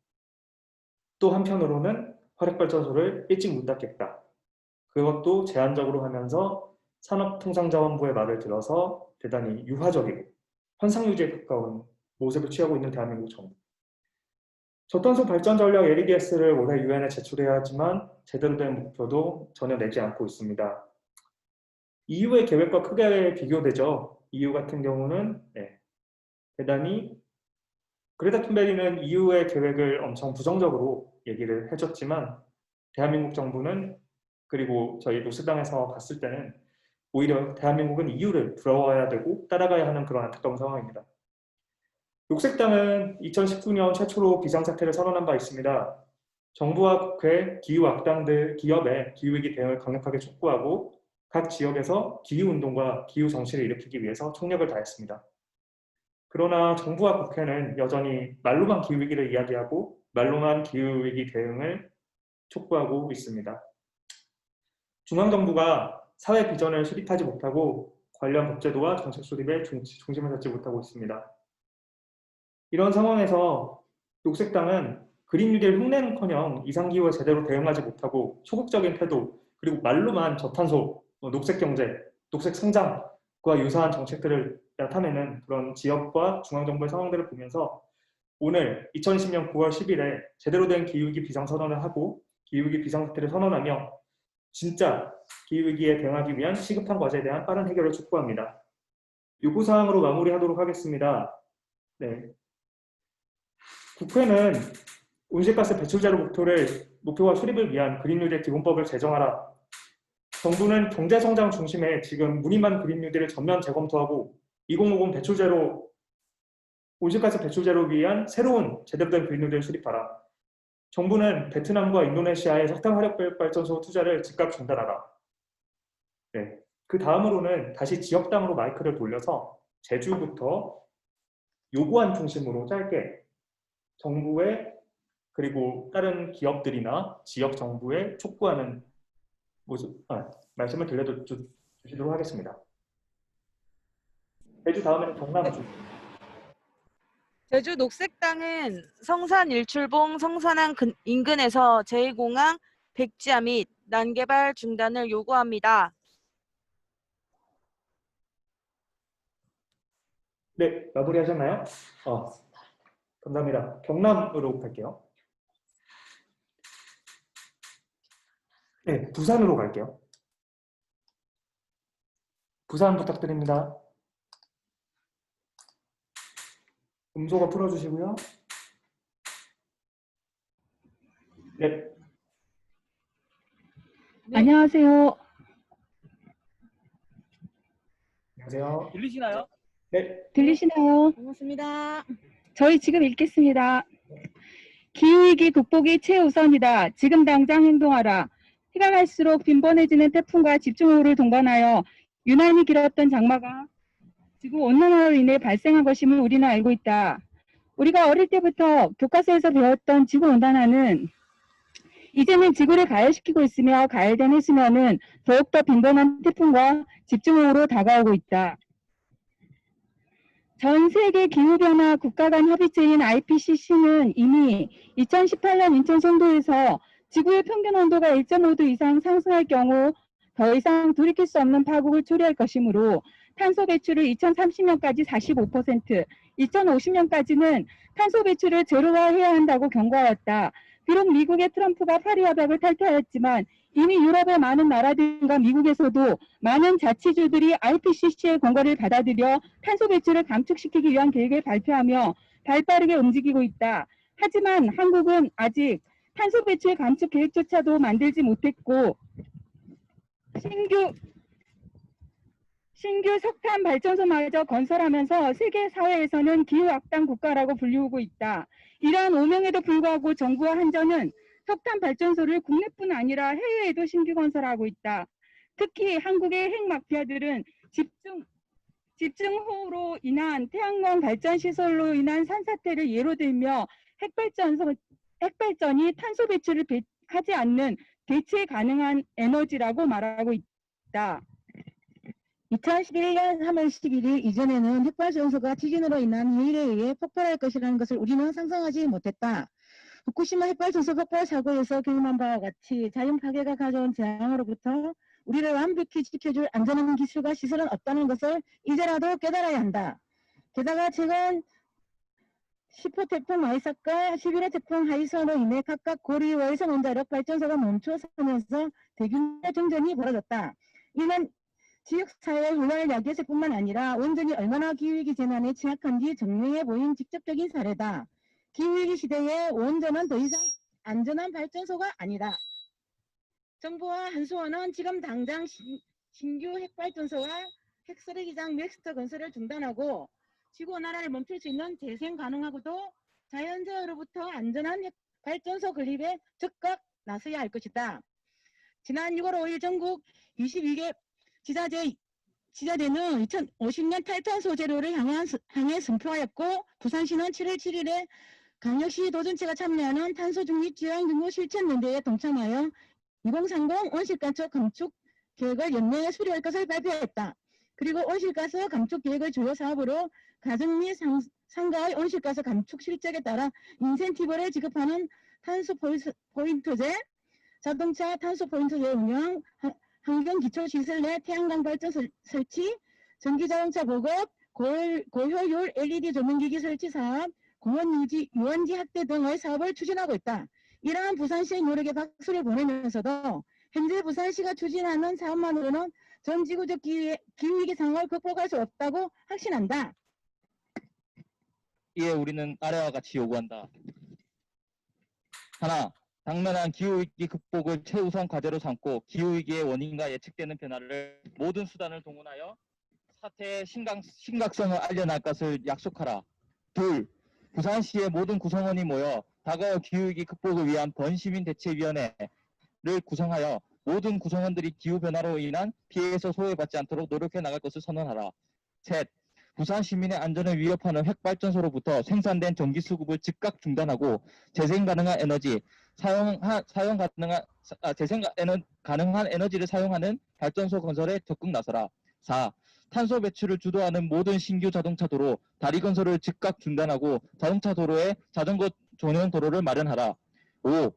또 한편으로는 화력발전소를 일찍 문 닫겠다. 그것도 제한적으로 하면서 산업통상자원부의 말을 들어서 대단히 유화적이고 현상유지에 가까운 모습을 취하고 있는 대한민국 정부. 저탄소 발전 전략 LEDS를 올해 유엔에 제출해야 하지만 제대로 된 목표도 전혀 내지 않고 있습니다. EU의 계획과 크게 비교되죠. EU 같은 경우는 대단히 그레타 툰베리는 EU의 계획을 엄청 부정적으로 얘기를 해줬지만 대한민국 정부는 그리고 저희 노스당에서 봤을 때는 오히려 대한민국은 EU를 부러워해야 되고 따라가야 하는 그런 안타까운 상황입니다. 녹색당은 2019년 최초로 비상사태를 선언한 바 있습니다. 정부와 국회, 기후악당들, 기업의 기후위기 대응을 강력하게 촉구하고 각 지역에서 기후운동과 기후정치를 일으키기 위해서 총력을 다했습니다. 그러나 정부와 국회는 여전히 말로만 기후위기를 이야기하고 말로만 기후위기 대응을 촉구하고 있습니다. 중앙정부가 사회 비전을 수립하지 못하고 관련 법제도와 정책 수립에 중심을 잡지 못하고 있습니다. 이런 상황에서 녹색당은 그린 뉴딜 흉내는커녕 이상기후에 제대로 대응하지 못하고 소극적인 태도 그리고 말로만 저탄소, 녹색 경제, 녹색 성장과 유사한 정책들을 나타내는 그런 지역과 중앙정부의 상황들을 보면서 오늘 2020년 9월 10일에 제대로 된 기후위기 비상선언을 하고 기후위기 비상사태를 선언하며 진짜 기후위기에 대응하기 위한 시급한 과제에 대한 빠른 해결을 촉구합니다. 요구사항으로 마무리하도록 하겠습니다. 네. 국회는 온실가스 배출 제로 목표와 수립을 위한 그린 뉴딜 기본법을 제정하라. 정부는 경제 성장 중심에 지금 무늬만 그린 뉴딜을 전면 재검토하고 2050 배출 제로 온실가스 배출 제로를 위한 새로운 제대로 된 그린 뉴딜을 수립하라. 정부는 베트남과 인도네시아의 석탄 화력 발전소 투자를 즉각 중단하라. 네. 그 다음으로는 다시 지역당으로 마이크를 돌려서 제주부터 요구안 중심으로 짧게 정부에 그리고 다른 기업들이나 지역 정부에 촉구하는 모습, 말씀을 들려주시도록 하겠습니다. 제주 다음에는 경남주. 제주 녹색당은 성산 일출봉 성산항 인근에서 제2공항 백지화 및 난개발 중단을 요구합니다. 네, 마무리하셨나요? 감사합니다. 경남으로 갈게요. 네, 부산으로 갈게요. 부산 부탁드립니다. 음소거 풀어주시고요. 네. 안녕하세요. 안녕하세요. 들리시나요? 네. 들리시나요? 반갑습니다. 저희 지금 읽겠습니다. 기후위기 극복이 최우선이다. 지금 당장 행동하라. 해가 갈수록 빈번해지는 태풍과 집중호우를 동반하여 유난히 길었던 장마가 지구온난화로 인해 발생한 것임을 우리는 알고 있다. 우리가 어릴 때부터 교과서에서 배웠던 지구온난화는 이제는 지구를 가열시키고 있으며 가열된 해수면은 더욱더 빈번한 태풍과 집중호우로 다가오고 있다. 전 세계 기후변화 국가 간 협의체인 IPCC는 이미 2018년 인천 송도에서 지구의 평균 온도가 1.5도 이상 상승할 경우 더 이상 돌이킬 수 없는 파국을 초래할 것이므로 탄소 배출을 2030년까지 45%, 2050년까지는 탄소 배출을 제로화해야 한다고 경고하였다. 비록 미국의 트럼프가 파리 협약을 탈퇴하였지만 이미 유럽의 많은 나라들과 미국에서도 많은 자치주들이 IPCC의 권고를 받아들여 탄소 배출을 감축시키기 위한 계획을 발표하며 발빠르게 움직이고 있다. 하지만 한국은 아직 탄소 배출 감축 계획조차도 만들지 못했고 신규 석탄 발전소마저 건설하면서 세계 사회에서는 기후악당 국가라고 불리우고 있다. 이러한 오명에도 불구하고 정부와 한전은 석탄 발전소를 국내뿐 아니라 해외에도 신규 건설하고 있다. 특히 한국의 핵 마피아들은 집중호우로 인한 태양광 발전 시설로 인한 산사태를 예로 들며 핵발전이 탄소 배출을 하지 않는 대체 가능한 에너지라고 말하고 있다. 2011년 3월 11일 이전에는 핵발전소가 지진으로 인한 해일에 의해 폭발할 것이라는 것을 우리는 상상하지 못했다. 후쿠시마 핵발전소 폭발 사고에서 경험한 바와 같이 자연 파괴가 가져온 재앙으로부터 우리를 완벽히 지켜줄 안전한 기술과 시설은 없다는 것을 이제라도 깨달아야 한다. 게다가 최근 10호 태풍 마이삭과 11호 태풍 하이선으로 인해 각각 고리 월성 원자력 발전소가 멈춰서면서 대규모 정전이 벌어졌다. 이는 지역사회의 혼란을 야기했을 뿐만 아니라 원전이 얼마나 기후위기 재난에 취약한지 증명해 보인 직접적인 사례다. 기후위기 시대에 원전은 더 이상 안전한 발전소가 아니다. 정부와 한수원은 지금 당장 신규 핵발전소와 핵쓰레기장 넥스트 건설을 중단하고 지구 온난화를 멈출 수 있는 재생 가능하고도 자연재해로부터 안전한 핵발전소 건립에 적극 나서야 할 것이다. 지난 6월 5일 전국 22개 지자체는 2050년 탈탄소 제로를 향해 선포하였고 부산시는 7월 7일에 강력시 도전체가 참여하는 탄소 중립 지역 연구 실천 연대에 동참하여 2030 온실가스 감축 계획을 연내에 수립할 것을 발표했다. 그리고 온실가스 감축 계획의 주요 사업으로 가정 및 상가의 온실가스 감축 실적에 따라 인센티브를 지급하는 탄소 포인트제, 자동차 탄소 포인트제 운영, 환경 기초 시설 내 태양광 발전 설치, 전기 자동차 보급, 고효율 LED 조명기기 설치 사업, 공원 유원지 확대 등의 사업을 추진하고 있다. 이러한 부산시의 노력에 박수를 보내면서도 현재 부산시가 추진하는 사업만으로는 전 지구적 기후위기 상황을 극복할 수 없다고 확신한다. 이에 우리는 아래와 같이 요구한다. 하나, 당면한 기후위기 극복을 최우선 과제로 삼고 기후위기의 원인과 예측되는 변화를 모든 수단을 동원하여 사태의 심각성을 알려낼 것을 약속하라. 둘, 부산시의 모든 구성원이 모여 다가올 기후위기 극복을 위한 번시민대책위원회를 구성하여 모든 구성원들이 기후변화로 인한 피해에서 소외받지 않도록 노력해 나갈 것을 선언하라. 셋, 부산 시민의 안전을 위협하는 핵발전소로부터 생산된 전기 수급을 즉각 중단하고 재생 가능한 에너지를 사용하는 발전소 건설에 적극 나서라. 4. 탄소 배출을 주도하는 모든 신규 자동차 도로, 다리 건설을 즉각 중단하고 자동차 도로에 자전거 전용 도로를 마련하라. 5.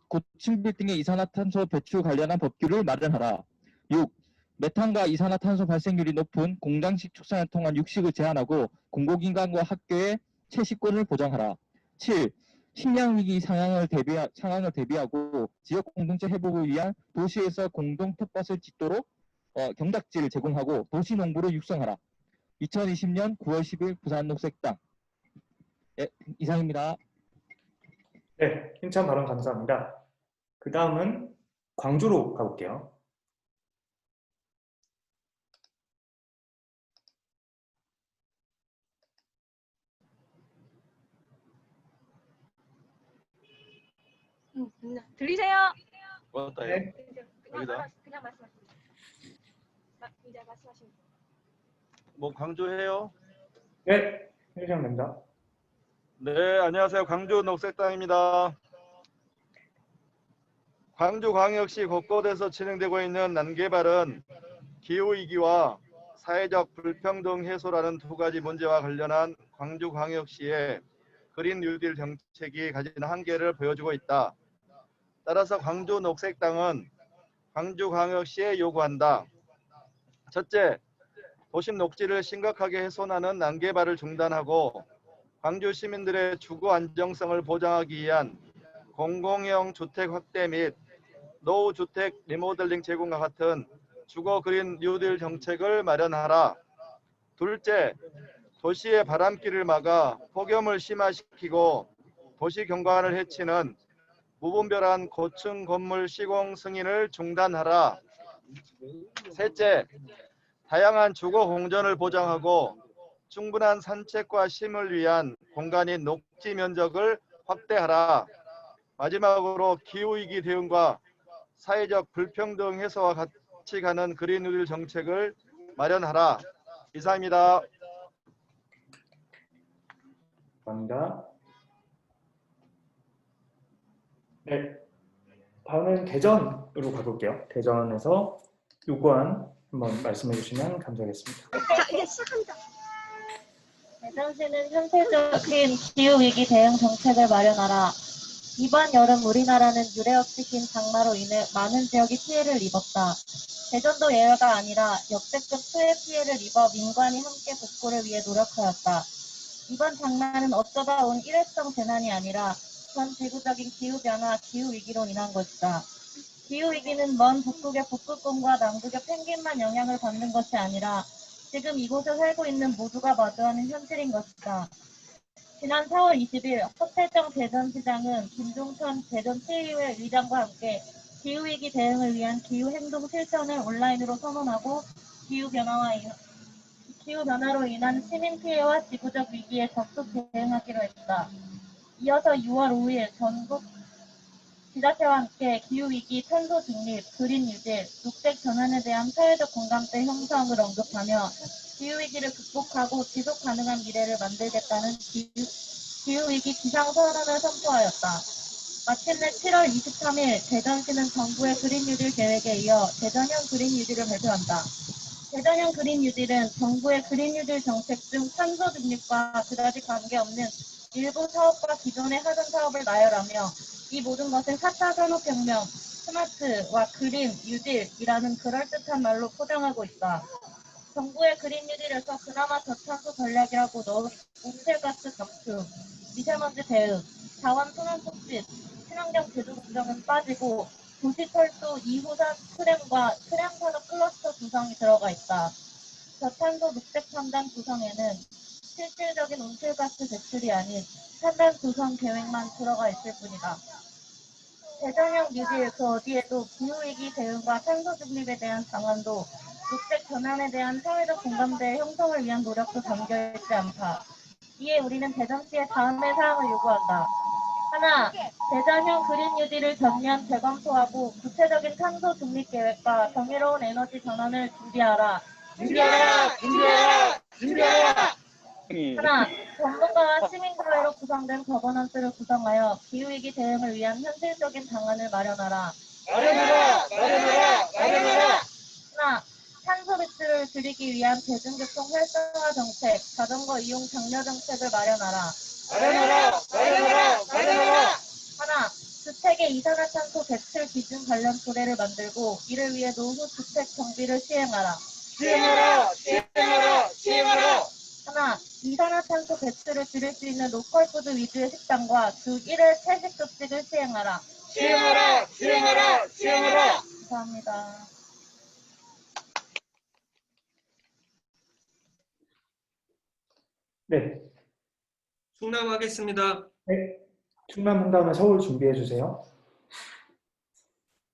고층 빌딩의 이산화탄소 배출 관련한 법규를 마련하라. 6. 메탄과 이산화탄소 발생률이 높은 공장식 축산을 통한 육식을 제한하고 공공기관과 학교의 채식권을 보장하라. 7. 식량위기 상황을 대비하고 지역 공동체 회복을 위한 도시에서 공동 텃밭을 짓도록 경작지를 제공하고 도시농부를 육성하라. 2020년 9월 10일 부산녹색당. 네, 이상입니다. 네, 힘찬 발언 감사합니다. 그 다음은 광주로 가볼게요. 들리세요? 네. 그냥 말씀하세요. 이제 말씀하시면 돼요. 뭐 광주해요? 네, 해주시면 됩니다. 네, 안녕하세요. 광주 녹색당입니다. 광주광역시 곳곳에서 진행되고 있는 난개발은 기후위기와 사회적 불평등 해소라는 두 가지 문제와 관련한 광주광역시의 그린 뉴딜 정책이 가진 한계를 보여주고 있다. 따라서 광주 녹색당은 광주광역시에 요구한다. 첫째, 도심 녹지를 심각하게 훼손하는 난개발을 중단하고 광주 시민들의 주거 안정성을 보장하기 위한 공공형 주택 확대 및 노후 주택 리모델링 제공과 같은 주거 그린 뉴딜 정책을 마련하라. 둘째, 도시의 바람길을 막아 폭염을 심화시키고 도시 경관을 해치는 무분별한 고층 건물 시공 승인을 중단하라. 셋째, 다양한 주거 공전을 보장하고 충분한 산책과 쉼을 위한 공간인 녹지 면적을 확대하라. 마지막으로 기후위기 대응과 사회적 불평등 해소와 같이 가는 그린 뉴딜 정책을 마련하라. 이상입니다. 감사합니다. 네, 다음은 대전으로 가볼게요. 대전에서 요구안 한번 말씀해 주시면 감사하겠습니다. 이제 시작합니다. 대전시는 현실적인 기후위기 대응 정책을 마련하라. 이번 여름 우리나라는 유례 없이 긴 장마로 인해 많은 지역이 피해를 입었다. 대전도 예외가 아니라 역대급 수해 피해를 입어 민관이 함께 복구를 위해 노력하였다. 이번 장마는 어쩌다 온 일회성 재난이 아니라 전 지구적인 기후변화, 기후위기로 인한 것이다. 기후위기는 먼 북극의 북극곰과 남극의 펭귄만 영향을 받는 것이 아니라 지금 이곳에 살고 있는 모두가 마주하는 현실인 것이다. 지난 4월 20일 허태정 대전시장은 김종천 대전시의회 의장과 함께 기후위기 대응을 위한 기후행동 실천을 온라인으로 선언하고 기후변화로 인한 시민 피해와 지구적 위기에 적극 대응하기로 했다. 이어서 6월 5일 전국 지자체와 함께 기후위기, 탄소 중립, 그린 뉴딜, 녹색 전환에 대한 사회적 공감대 형성을 언급하며 기후위기를 극복하고 지속 가능한 미래를 만들겠다는 기후위기 비상선언을 선포하였다. 마침내 7월 23일 대전시는 정부의 그린 뉴딜 계획에 이어 대전형 그린 뉴딜을 발표한다. 대전형 그린 뉴딜은 정부의 그린 뉴딜 정책 중 탄소 중립과 그다지 관계없는 일부 사업과 기존에 하던 사업을 나열하며 이 모든 것을 4차 산업혁명, 스마트와 그린, 뉴딜이라는 그럴듯한 말로 포장하고 있다. 정부의 그린 뉴딜에서 그나마 저탄소 전략이라고 넣은 온실가스 감축, 미세먼지 대응, 자원 순환 촉진, 친환경 제조 공정은 빠지고 도시 철도 2호선 트램과 트램 산업 클러스터 구성이 들어가 있다. 저탄소 녹색 첨단 구성에는 실질적인 온실가스 배출이 아닌 첨단 구성 계획만 들어가 있을 뿐이다. 대전형 뉴딜 그 어디에도 기후위기 대응과 탄소 중립에 대한 방안도 녹색 전환에 대한 사회적 공감대 형성을 위한 노력도 담겨있지 않다. 이에 우리는 대전시의 다음의 사항을 요구한다. 하나, 대전형 그린 뉴딜을 전면 재검토하고 구체적인 탄소 중립 계획과 정의로운 에너지 전환을 준비하라. 준비하라! 하나, 전문가와 시민사회로 구성된 거버넌스를 구성하여 기후위기 대응을 위한 현실적인 방안을 마련하라. 하나, 탄소 배출을 줄이기 위한 대중교통 활성화 정책, 자전거 이용 장려 정책을 마련하라. 하나, 주택의 이산화탄소 배출 기준 관련 조례를 만들고 이를 위해 노후 주택 정비를 시행하라. 하나, 이산화탄소 배출을 줄일 수 있는 로컬푸드 위주의 식당과 주 1회 채식급식을 시행하라. 감사합니다. 네, 충남하겠습니다. 네. 충남 한 다음에 서울 준비해 주세요.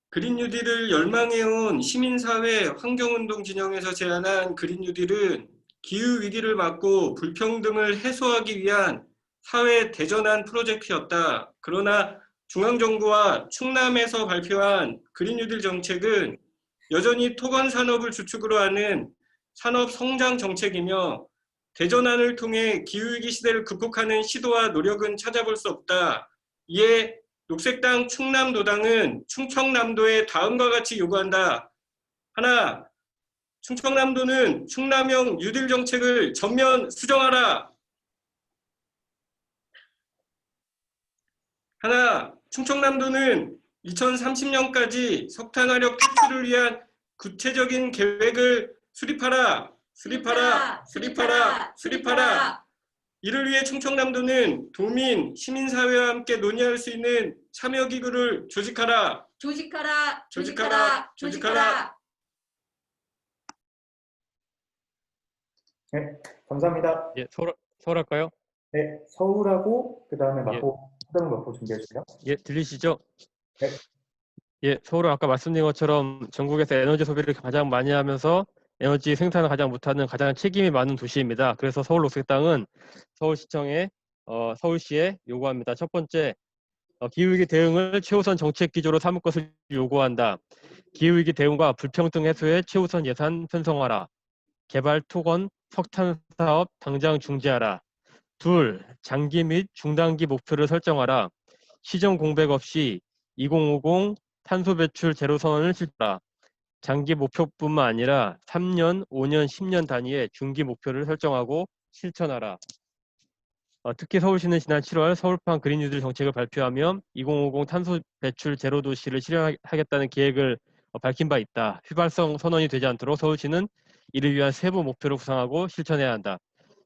그린 뉴딜을 열망해온 시민사회 환경운동 진영에서 제안한 그린 뉴딜은 기후위기를 막고 불평등을 해소하기 위한 사회 대전환 프로젝트였다. 그러나 중앙정부와 충남에서 발표한 그린 뉴딜 정책은 여전히 토건 산업을 주축으로 하는 산업 성장 정책이며 대전환을 통해 기후위기 시대를 극복하는 시도와 노력은 찾아볼 수 없다. 이에 녹색당 충남도당은 충청남도에 다음과 같이 요구한다. 하나, 충청남도는 충남형 뉴딜 정책을 전면 수정하라. 하나, 충청남도는 2030년까지 석탄화력 퇴출을 위한 구체적인 계획을 수립하라. 이를 위해 충청남도는 도민, 시민사회와 함께 논의할 수 있는 참여기구를 조직하라. 네, 감사합니다. 예, 서울 할까요? 네, 서울하고 그 다음에 마포, 수도권 마포 준비해 주세요. 예, 들리시죠? 네. 예, 서울은 아까 말씀드린 것처럼 전국에서 에너지 소비를 가장 많이 하면서 에너지 생산을 가장 못하는 가장 책임이 많은 도시입니다. 그래서 서울녹색당은 서울시에 요구합니다. 첫 번째, 기후위기 대응을 최우선 정책 기조로 삼을 것을 요구한다. 기후위기 대응과 불평등 해소에 최우선 예산 편성하라. 개발 토건, 석탄 사업 당장 중지하라. 둘, 장기 및 중단기 목표를 설정하라. 시정 공백 없이 2050 탄소 배출 제로 선언을 실시하라. 장기 목표뿐만 아니라 3년, 5년, 10년 단위의 중기 목표를 설정하고 실천하라. 특히 서울시는 지난 7월 서울판 그린 뉴딜 정책을 발표하며 2050 탄소 배출 제로 도시를 실현하겠다는 계획을 밝힌 바 있다. 휘발성 선언이 되지 않도록 서울시는 이를 위한 세부 목표를 구상하고 실천해야 한다.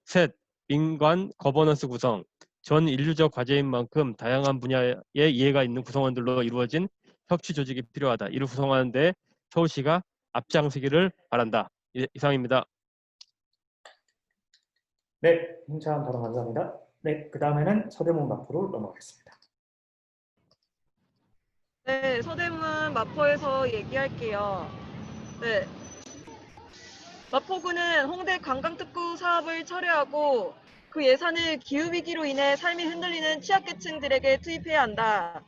셋, 민관 거버넌스 구성. 전 인류적 과제인 만큼 다양한 분야에 이해가 있는 구성원들로 이루어진 협치 조직이 필요하다. 이를 구성하는 데 서울시가 앞장서기를 바란다. 이상입니다. 네, 힘찬 발언 감사합니다. 네, 그 다음에는 서대문 마포로 넘어가겠습니다. 네, 서대문 마포에서 얘기할게요. 네. 마포구는 홍대 관광특구 사업을 철회하고 그 예산을 기후위기로 인해 삶이 흔들리는 취약계층들에게 투입해야 한다.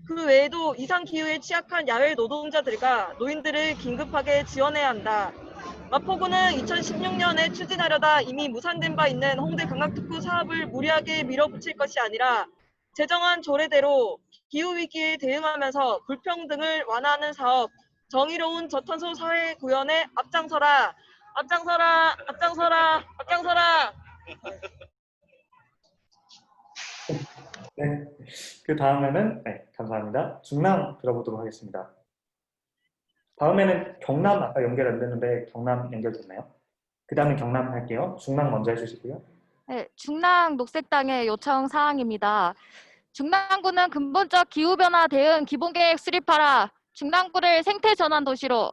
그 외에도 이상기후에 취약한 야외 노동자들과 노인들을 긴급하게 지원해야 한다. 마포구는 2016년에 추진하려다 이미 무산된 바 있는 홍대 관광특구 사업을 무리하게 밀어붙일 것이 아니라 제정한 조례대로 기후위기에 대응하면서 불평등을 완화하는 사업, 정의로운 저탄소 사회 구현에 앞장서라. 앞장서라. 앞장서라. 앞장서라. 네, 그 다음에는 감사합니다. 중남 들어보도록 하겠습니다. 다음에는 경남 아까 연결 안 됐는데 경남 연결됐나요? 그 다음에 경남 할게요. 중남 먼저 해주시고요. 네, 중랑 녹색당의 요청 사항입니다. 중랑구는 근본적 기후변화 대응 기본계획 수립하라. 중랑구를 생태전환 도시로.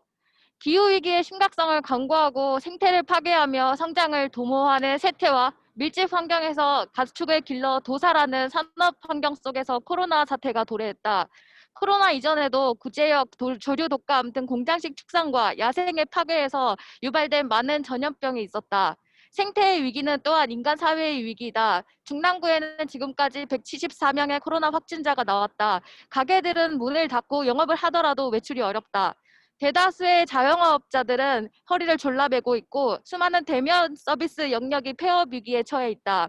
기후위기의 심각성을 강구하고 생태를 파괴하며 성장을 도모하는 세태와 밀집 환경에서 가축을 길러 도살하는 산업 환경 속에서 코로나 사태가 도래했다. 코로나 이전에도 구제역, 조류 독감 등 공장식 축산과 야생의 파괴에서 유발된 많은 전염병이 있었다. 생태의 위기는 또한 인간 사회의 위기이다. 중랑구에는 지금까지 174명의 코로나 확진자가 나왔다. 가게들은 문을 닫고 영업을 하더라도 외출이 어렵다. 대다수의 자영업자들은 허리를 졸라매고 있고 수많은 대면 서비스 영역이 폐업 위기에 처해 있다.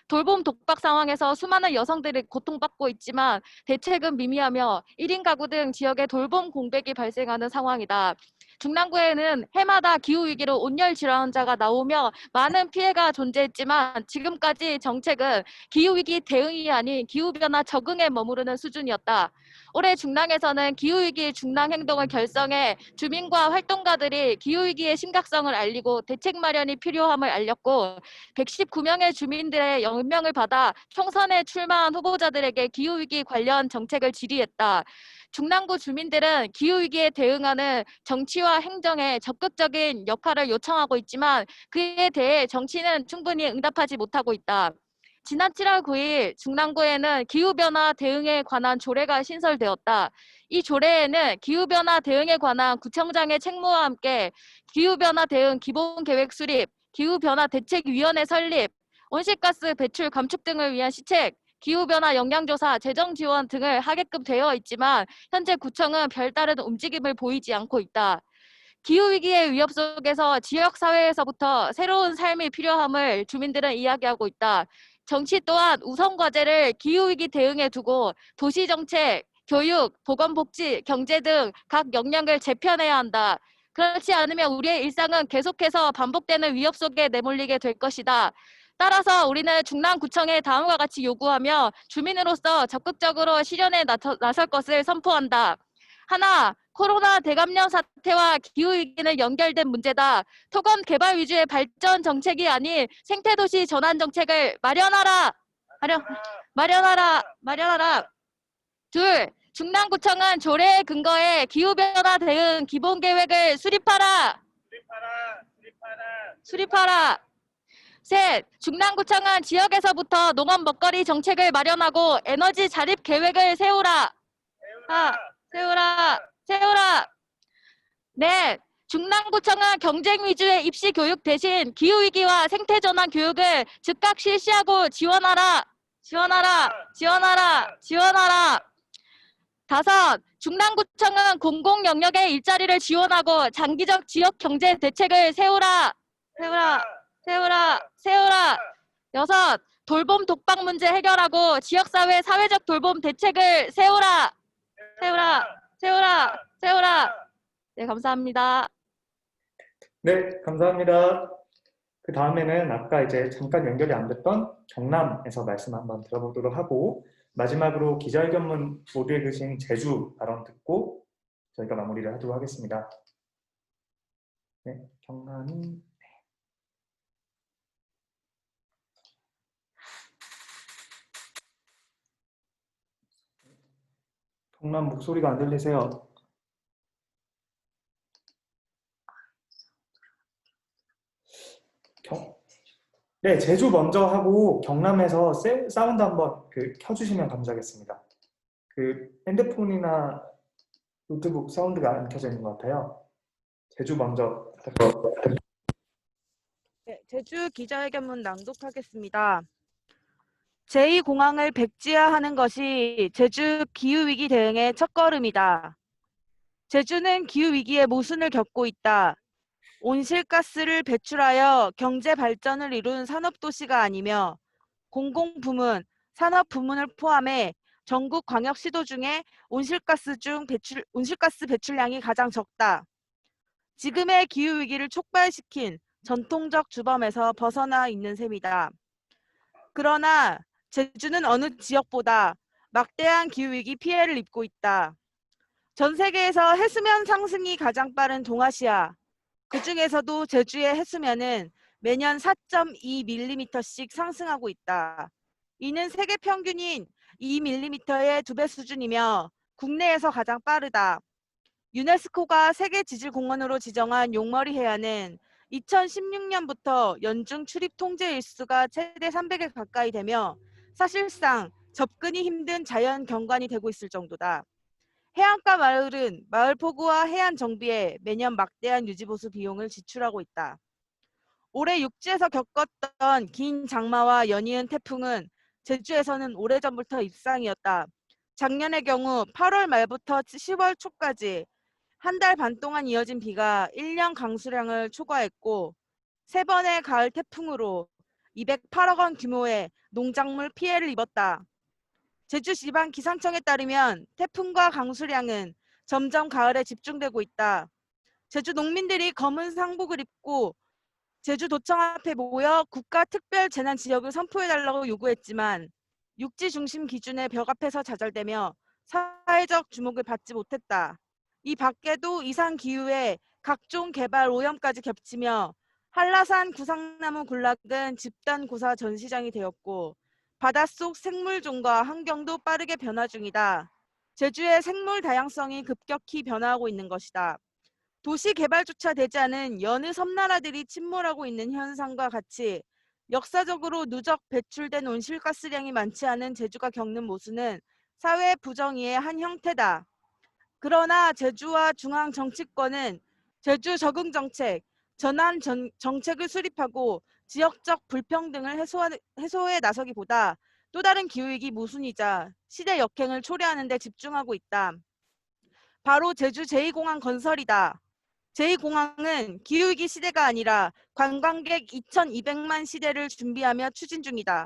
돌봄 독박 상황에서 수많은 여성들이 고통받고 있지만 대책은 미미하며 1인 가구 등 지역에 돌봄 공백이 발생하는 상황이다. 중랑구에는 해마다 기후위기로 온열 질환자가 나오며 많은 피해가 존재했지만 지금까지 정책은 기후위기 대응이 아닌 기후변화 적응에 머무르는 수준이었다. 올해 중랑에서는 기후위기 중랑행동을 결성해 주민과 활동가들이 기후위기의 심각성을 알리고 대책 마련이 필요함을 알렸고 119명의 주민들의 영명을 받아 총선에 출마한 후보자들에게 기후위기 관련 정책을 질의했다. 중랑구 주민들은 기후위기에 대응하는 정치와 행정에 적극적인 역할을 요청하고 있지만 그에 대해 정치는 충분히 응답하지 못하고 있다. 지난 7월 9일 중랑구에는 기후변화 대응에 관한 조례가 신설되었다. 이 조례에는 기후변화 대응에 관한 구청장의 책무와 함께 기후변화 대응 기본계획 수립, 기후변화 대책위원회 설립, 온실가스 배출 감축 등을 위한 시책, 기후변화 영향조사, 재정 지원 등을 하게끔 되어 있지만 현재 구청은 별다른 움직임을 보이지 않고 있다. 기후위기의 위협 속에서 지역사회에서부터 새로운 삶이 필요함을 주민들은 이야기하고 있다. 정치 또한 우선 과제를 기후위기 대응에 두고 도시정책, 교육, 보건복지, 경제 등 각 역량을 재편해야 한다. 그렇지 않으면 우리의 일상은 계속해서 반복되는 위협 속에 내몰리게 될 것이다. 따라서 우리는 중랑구청에 다음과 같이 요구하며 주민으로서 적극적으로 실현에 나설 것을 선포한다. 하나, 코로나 대감염 사태와 기후위기는 연결된 문제다. 토건 개발 위주의 발전 정책이 아닌 생태도시 전환 정책을 마련하라. 둘, 중랑구청은 조례에 근거해 기후변화 대응 기본계획을 수립하라. 셋, 중랑구청은 지역에서부터 농업 먹거리 정책을 마련하고 에너지 자립 계획을 세우라. 넷, 중랑구청은 경쟁 위주의 입시 교육 대신 기후위기와 생태전환 교육을 즉각 실시하고 지원하라. 다섯, 중랑구청은 공공 영역의 일자리를 지원하고 장기적 지역 경제 대책을 세우라. 여섯, 돌봄 독박 문제 해결하고 지역사회 사회적 돌봄 대책을 세우라. 네, 감사합니다. 네, 감사합니다. 그 다음에는 아까 이제 잠깐 연결이 안 됐던 경남에서 말씀 한번 들어보도록 하고, 마지막으로 기자회견문 못 읽으신 제주 발언 듣고 저희가 마무리를 하도록 하겠습니다. 네, 경남이 경남 목소리가 안 들리세요? 네, 제주 먼저 하고 경남에서 사운드 한번 켜주시면 감사하겠습니다. 핸드폰이나 노트북 사운드가 안 켜져 있는 것 같아요. 제주 먼저 부탁드립니다. 네, 제주 기자회견문 낭독하겠습니다. 제2공항을 백지화하는 것이 제주 기후위기 대응의 첫걸음이다. 제주는 기후위기의 모순을 겪고 있다. 온실가스를 배출하여 경제 발전을 이룬 산업도시가 아니며 공공부문, 산업부문을 포함해 전국 광역시도 중에 온실가스 배출량이 가장 적다. 지금의 기후위기를 촉발시킨 전통적 주범에서 벗어나 있는 셈이다. 그러나 제주는 어느 지역보다 막대한 기후위기 피해를 입고 있다. 전 세계에서 해수면 상승이 가장 빠른 동아시아, 그 중에서도 제주의 해수면은 매년 4.2mm씩 상승하고 있다. 이는 세계 평균인 2mm의 2배 수준이며 국내에서 가장 빠르다. 유네스코가 세계지질공원으로 지정한 용머리 해안은 2016년부터 연중 출입 통제 일수가 최대 300에 가까이 되며 사실상 접근이 힘든 자연 경관이 되고 있을 정도다. 해안가 마을은 마을 포구와 해안 정비에 매년 막대한 유지보수 비용을 지출하고 있다. 올해 육지에서 겪었던 긴 장마와 연이은 태풍은 제주에서는 오래전부터 일상이었다. 작년의 경우 8월 말부터 10월 초까지 한 달 반 동안 이어진 비가 1년 강수량을 초과했고 3번의 가을 태풍으로 208억 원 규모의 농작물 피해를 입었다. 제주 지방 기상청에 따르면 태풍과 강수량은 점점 가을에 집중되고 있다. 제주 농민들이 검은 상복을 입고 제주도청 앞에 모여 국가특별재난지역을 선포해달라고 요구했지만 육지 중심 기준의 벽 앞에서 좌절되며 사회적 주목을 받지 못했다. 이 밖에도 이상 기후에 각종 개발 오염까지 겹치며 한라산 구상나무 군락은 집단 고사 전시장이 되었고 바닷속 생물종과 환경도 빠르게 변화 중이다. 제주의 생물 다양성이 급격히 변화하고 있는 것이다. 도시 개발조차 되지 않은 여느 섬나라들이 침몰하고 있는 현상과 같이 역사적으로 누적 배출된 온실가스량이 많지 않은 제주가 겪는 모순은 사회 부정의의 한 형태다. 그러나 제주와 중앙 정치권은 제주 적응 정책, 전환 정책을 수립하고 지역적 불평등을 해소에 나서기보다 또 다른 기후위기 모순이자 시대 역행을 초래하는 데 집중하고 있다. 바로 제주 제2공항 건설이다. 제2공항은 기후위기 시대가 아니라 관광객 2,200만 시대를 준비하며 추진 중이다.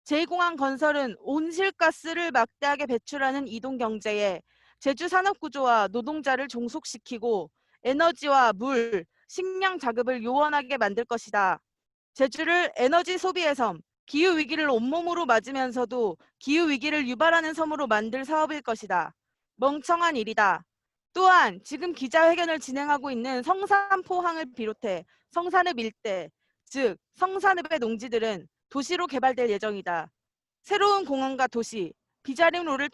제2공항 건설은 온실가스를 막대하게 배출하는 이동경제에 제주 산업구조와 노동자를 종속시키고 에너지와 물, 식량 자급을 요원하게 만들 것이다. 제주를 에너지 소비의 섬, 기후위기를 온몸으로 맞으면서도 기후위기를 유발하는 섬으로 만들 사업일 것이다. 멍청한 일이다. 또한 지금 기자회견을 진행하고 있는 성산포항을 비롯해 성산읍 일대, 즉 성산읍의 농지들은 도시로 개발될 예정이다. 새로운 공항과 도시, 비자림로를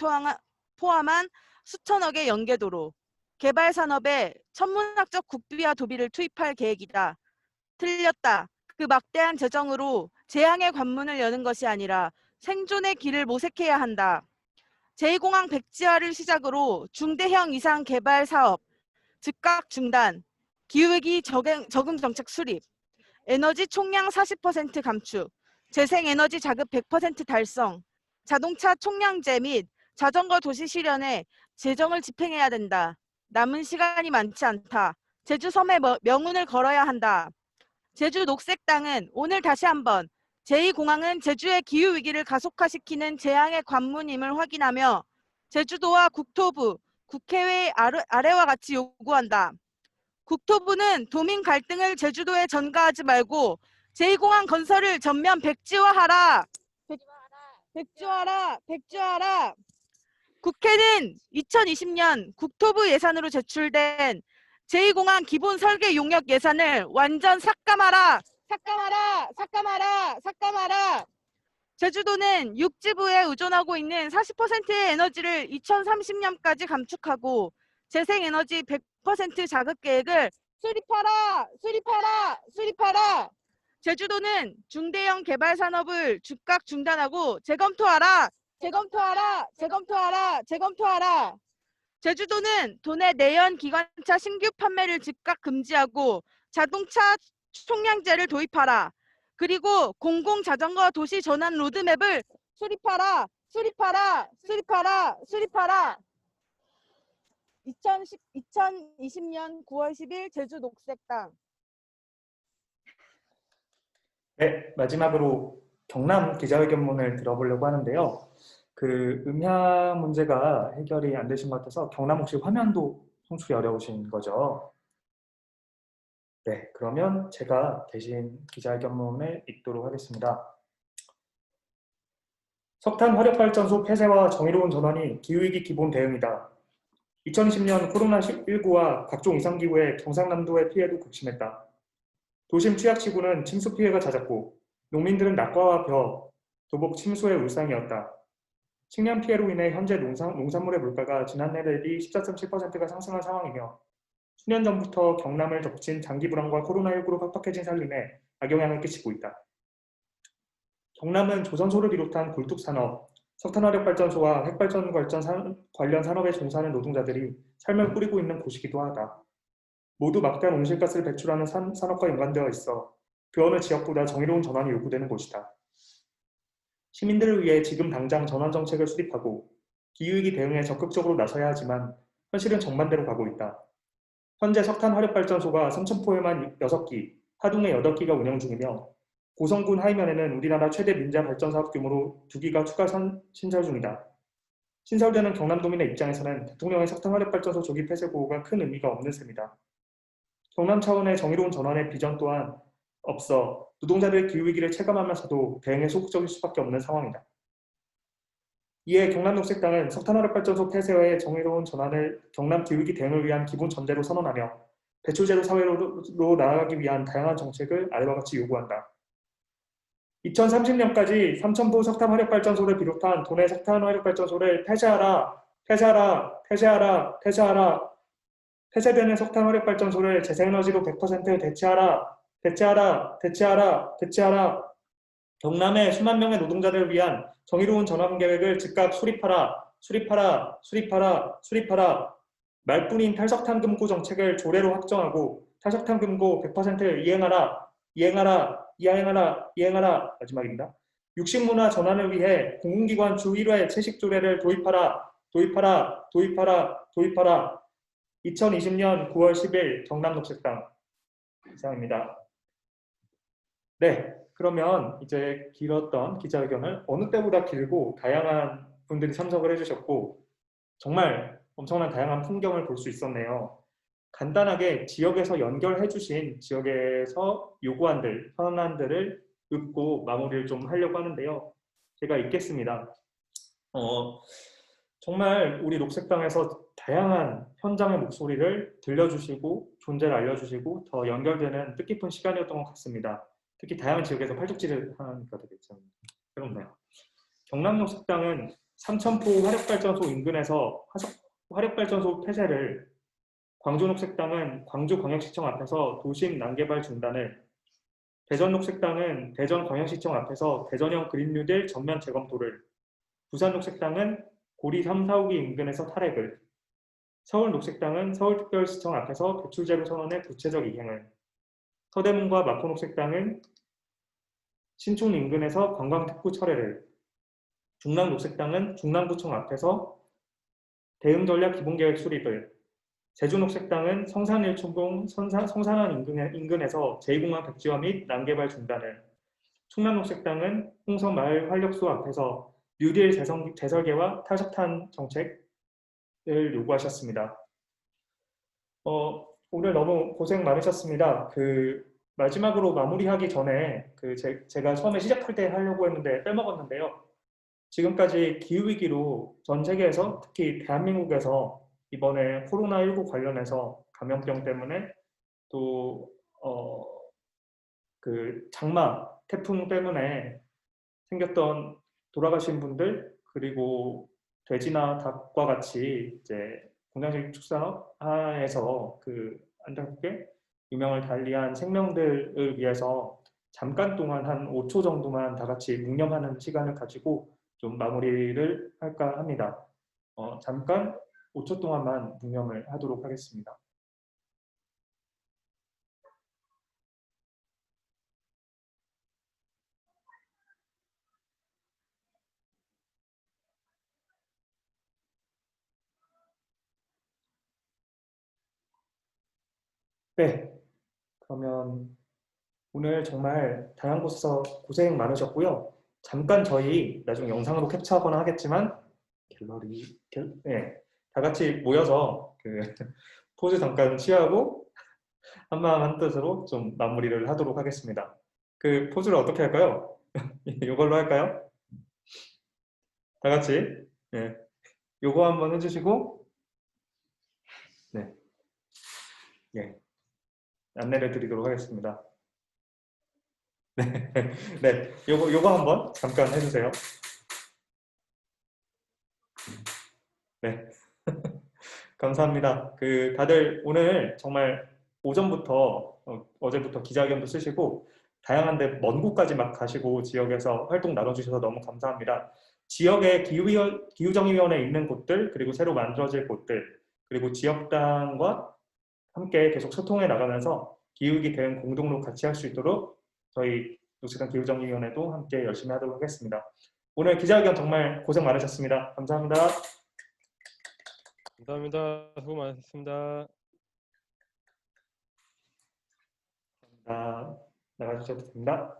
포함한 수천억의 연계도로, 개발 산업에 천문학적 국비와 도비를 투입할 계획이다. 틀렸다. 그 막대한 재정으로 재앙의 관문을 여는 것이 아니라 생존의 길을 모색해야 한다. 제2공항 백지화를 시작으로 중대형 이상 개발 사업 즉각 중단, 기후위기 적응 정책 수립, 에너지 총량 40% 감축, 재생에너지 자급 100% 달성, 자동차 총량제 및 자전거 도시 실현에 재정을 집행해야 된다. 남은 시간이 많지 않다. 제주 섬의 명운을 걸어야 한다. 제주 녹색당은 오늘 다시 한번 제2공항은 제주의 기후위기를 가속화시키는 재앙의 관문임을 확인하며 제주도와 국토부, 국회의 아래와 같이 요구한다. 국토부는 도민 갈등을 제주도에 전가하지 말고 제2공항 건설을 전면 백지화하라. 백지화하라. 국회는 2020년 국토부 예산으로 제출된 제2공항 기본 설계 용역 예산을 완전 삭감하라. 제주도는 육지부에 의존하고 있는 40%의 에너지를 2030년까지 감축하고 재생에너지 100% 자급 계획을 수립하라. 제주도는 중대형 개발 산업을 즉각 중단하고 재검토하라. 제주도는 도내 내연 기관차 신규 판매를 즉각 금지하고 자동차 총량제를 도입하라. 그리고 공공자전거 도시 전환 로드맵을 수립하라. 2020년 9월 10일 제주 녹색당. 네, 마지막으로 경남 기자회견문을 들어보려고 하는데요. 그 음향 문제가 해결이 안 되신 것 같아서 경남 혹시 화면도 송출이 어려우신 거죠? 네, 그러면 제가 대신 기자회견문을 읽도록 하겠습니다. 석탄 화력발전소 폐쇄와 정의로운 전환이 기후위기 기본 대응이다. 2020년 코로나19와 각종 이상기후에 경상남도의 피해도 극심했다. 도심 취약지구는 침수 피해가 잦았고 농민들은 낙과와 벼, 도복 침수의 울상이었다. 식량 피해로 인해 현재 농산물의 물가가 지난해 대비 14.7%가 상승한 상황이며 수년 전부터 경남을 덮친 장기 불황과 코로나19로 팍팍해진 산림에 악영향을 끼치고 있다. 경남은 조선소를 비롯한 굴뚝산업, 석탄화력발전소와 핵발전 관련 산업에 종사하는 노동자들이 삶을 꾸리고 있는 곳이기도 하다. 모두 막대한 온실가스를 배출하는 산업과 연관되어 있어 그 어느 지역보다 정의로운 전환이 요구되는 곳이다. 시민들을 위해 지금 당장 전환정책을 수립하고 기후위기 대응에 적극적으로 나서야 하지만 현실은 정반대로 가고 있다. 현재 석탄화력발전소가 삼천포에만 6기, 하동에 8기가 운영 중이며 고성군 하이면에는 우리나라 최대 민자 발전사업 규모로 2기가 추가 신설 중이다. 신설되는 경남도민의 입장에서는 대통령의 석탄화력발전소 조기 폐쇄 보호가 큰 의미가 없는 셈이다. 경남 차원의 정의로운 전환의 비전 또한 없어 노동자들의 기후위기를 체감하면서도 대응에 소극적일 수밖에 없는 상황이다. 이에 경남녹색당은 석탄화력발전소 폐쇄의 정의로운 전환을 경남 기후위기 대응을 위한 기본 전제로 선언하며 배출제로 사회로 나아가기 위한 다양한 정책을 아래와 같이 요구한다. 2030년까지 삼천포 석탄화력발전소를 비롯한 도내 석탄화력발전소를 폐쇄하라. 폐쇄되는 석탄화력발전소를 재생에너지로 100% 대체하라. 경남의 수만 명의 노동자들을 위한 정의로운 전환 계획을 즉각 수립하라. 말뿐인 탈석탄 금고 정책을 조례로 확정하고 탈석탄 금고 100% 이행하라. 마지막입니다. 육식문화 전환을 위해 공공기관 주 1회 채식 조례를 도입하라. 2020년 9월 10일 경남녹색당 이상입니다. 네, 그러면 이제 길었던 기자회견을 어느 때보다 길고 다양한 분들이 참석을 해주셨고 정말 엄청난 다양한 풍경을 볼 수 있었네요. 간단하게 지역에서 연결해주신 지역에서 요구안들, 현안들을 읊고 마무리를 좀 하려고 하는데요. 제가 읽겠습니다. 정말 우리 녹색당에서 다양한 현장의 목소리를 들려주시고 존재를 알려주시고 더 연결되는 뜻깊은 시간이었던 것 같습니다. 특히 다양한 지역에서 팔뚝질을 하니까 되게 좀 새롭네요. 경남녹색당은 삼천포 화력발전소 인근에서 화력발전소 폐쇄를, 광주녹색당은 광주광역시청 앞에서 도심 난개발 중단을, 대전녹색당은 대전광역시청 앞에서 대전형 그린뉴딜 전면 재검토를, 부산녹색당은 고리 3, 4호기 인근에서 탈핵을, 서울녹색당은 서울특별시청 앞에서 배출제로 선언의 구체적 이행을, 서대문과 마포녹색당은 신촌 인근에서 관광특구 철회를, 중랑녹색당은 중랑구청 앞에서 대응전략 기본계획 수립을, 제주녹색당은 성산일촌봉 성산원 인근에서 제2공항 백지화 및 난개발 중단을, 충남녹색당은 홍성마을 활력소 앞에서 뉴딜 재설계와 탈석탄 정책을 요구하셨습니다. 오늘 너무 고생 많으셨습니다. 마지막으로 마무리하기 전에 제가 처음에 시작할 때 하려고 했는데 빼먹었는데요. 지금까지 기후위기로 전 세계에서 특히 대한민국에서 이번에 코로나19 관련해서 감염병 때문에 또 장마 태풍 때문에 생겼던 돌아가신 분들, 그리고 돼지나 닭과 같이 이제 공장식 축산업 하에서 안타깝게 유명을 달리한 생명들을 위해서 잠깐 동안 한 5초 정도만 다 같이 묵념하는 시간을 가지고 좀 마무리를 할까 합니다. 잠깐 5초 동안만 묵념을 하도록 하겠습니다. 네, 그러면 오늘 정말 다양한 곳에서 고생 많으셨고요. 잠깐 저희 나중에 영상으로 캡처하거나 하겠지만 다 같이 모여서 포즈 잠깐 취하고 한마음 한뜻으로 좀 마무리를 하도록 하겠습니다. 포즈를 어떻게 할까요? 이걸로 할까요? 다 같이 요거 한번 해주시고 안내를 드리도록 하겠습니다. 네, 요거 한번 잠깐 해주세요. 네, 감사합니다. 다들 오늘 정말 오전부터 어제부터 기자회견도 쓰시고 다양한데 먼 곳까지 막 가시고 지역에서 활동 나눠주셔서 너무 감사합니다. 지역의 기후정의위원회 있는 곳들, 그리고 새로 만들어질 곳들, 그리고 지역당과 함께 계속 소통해 나가면서 기후위기 대응 공동으로 같이 할 수 있도록 저희 녹색당 기후정의위원회도 함께 열심히 하도록 하겠습니다. 오늘 기자회견 정말 고생 많으셨습니다. 감사합니다. 감사합니다. 수고 많으셨습니다. 나가주셔도 됩니다.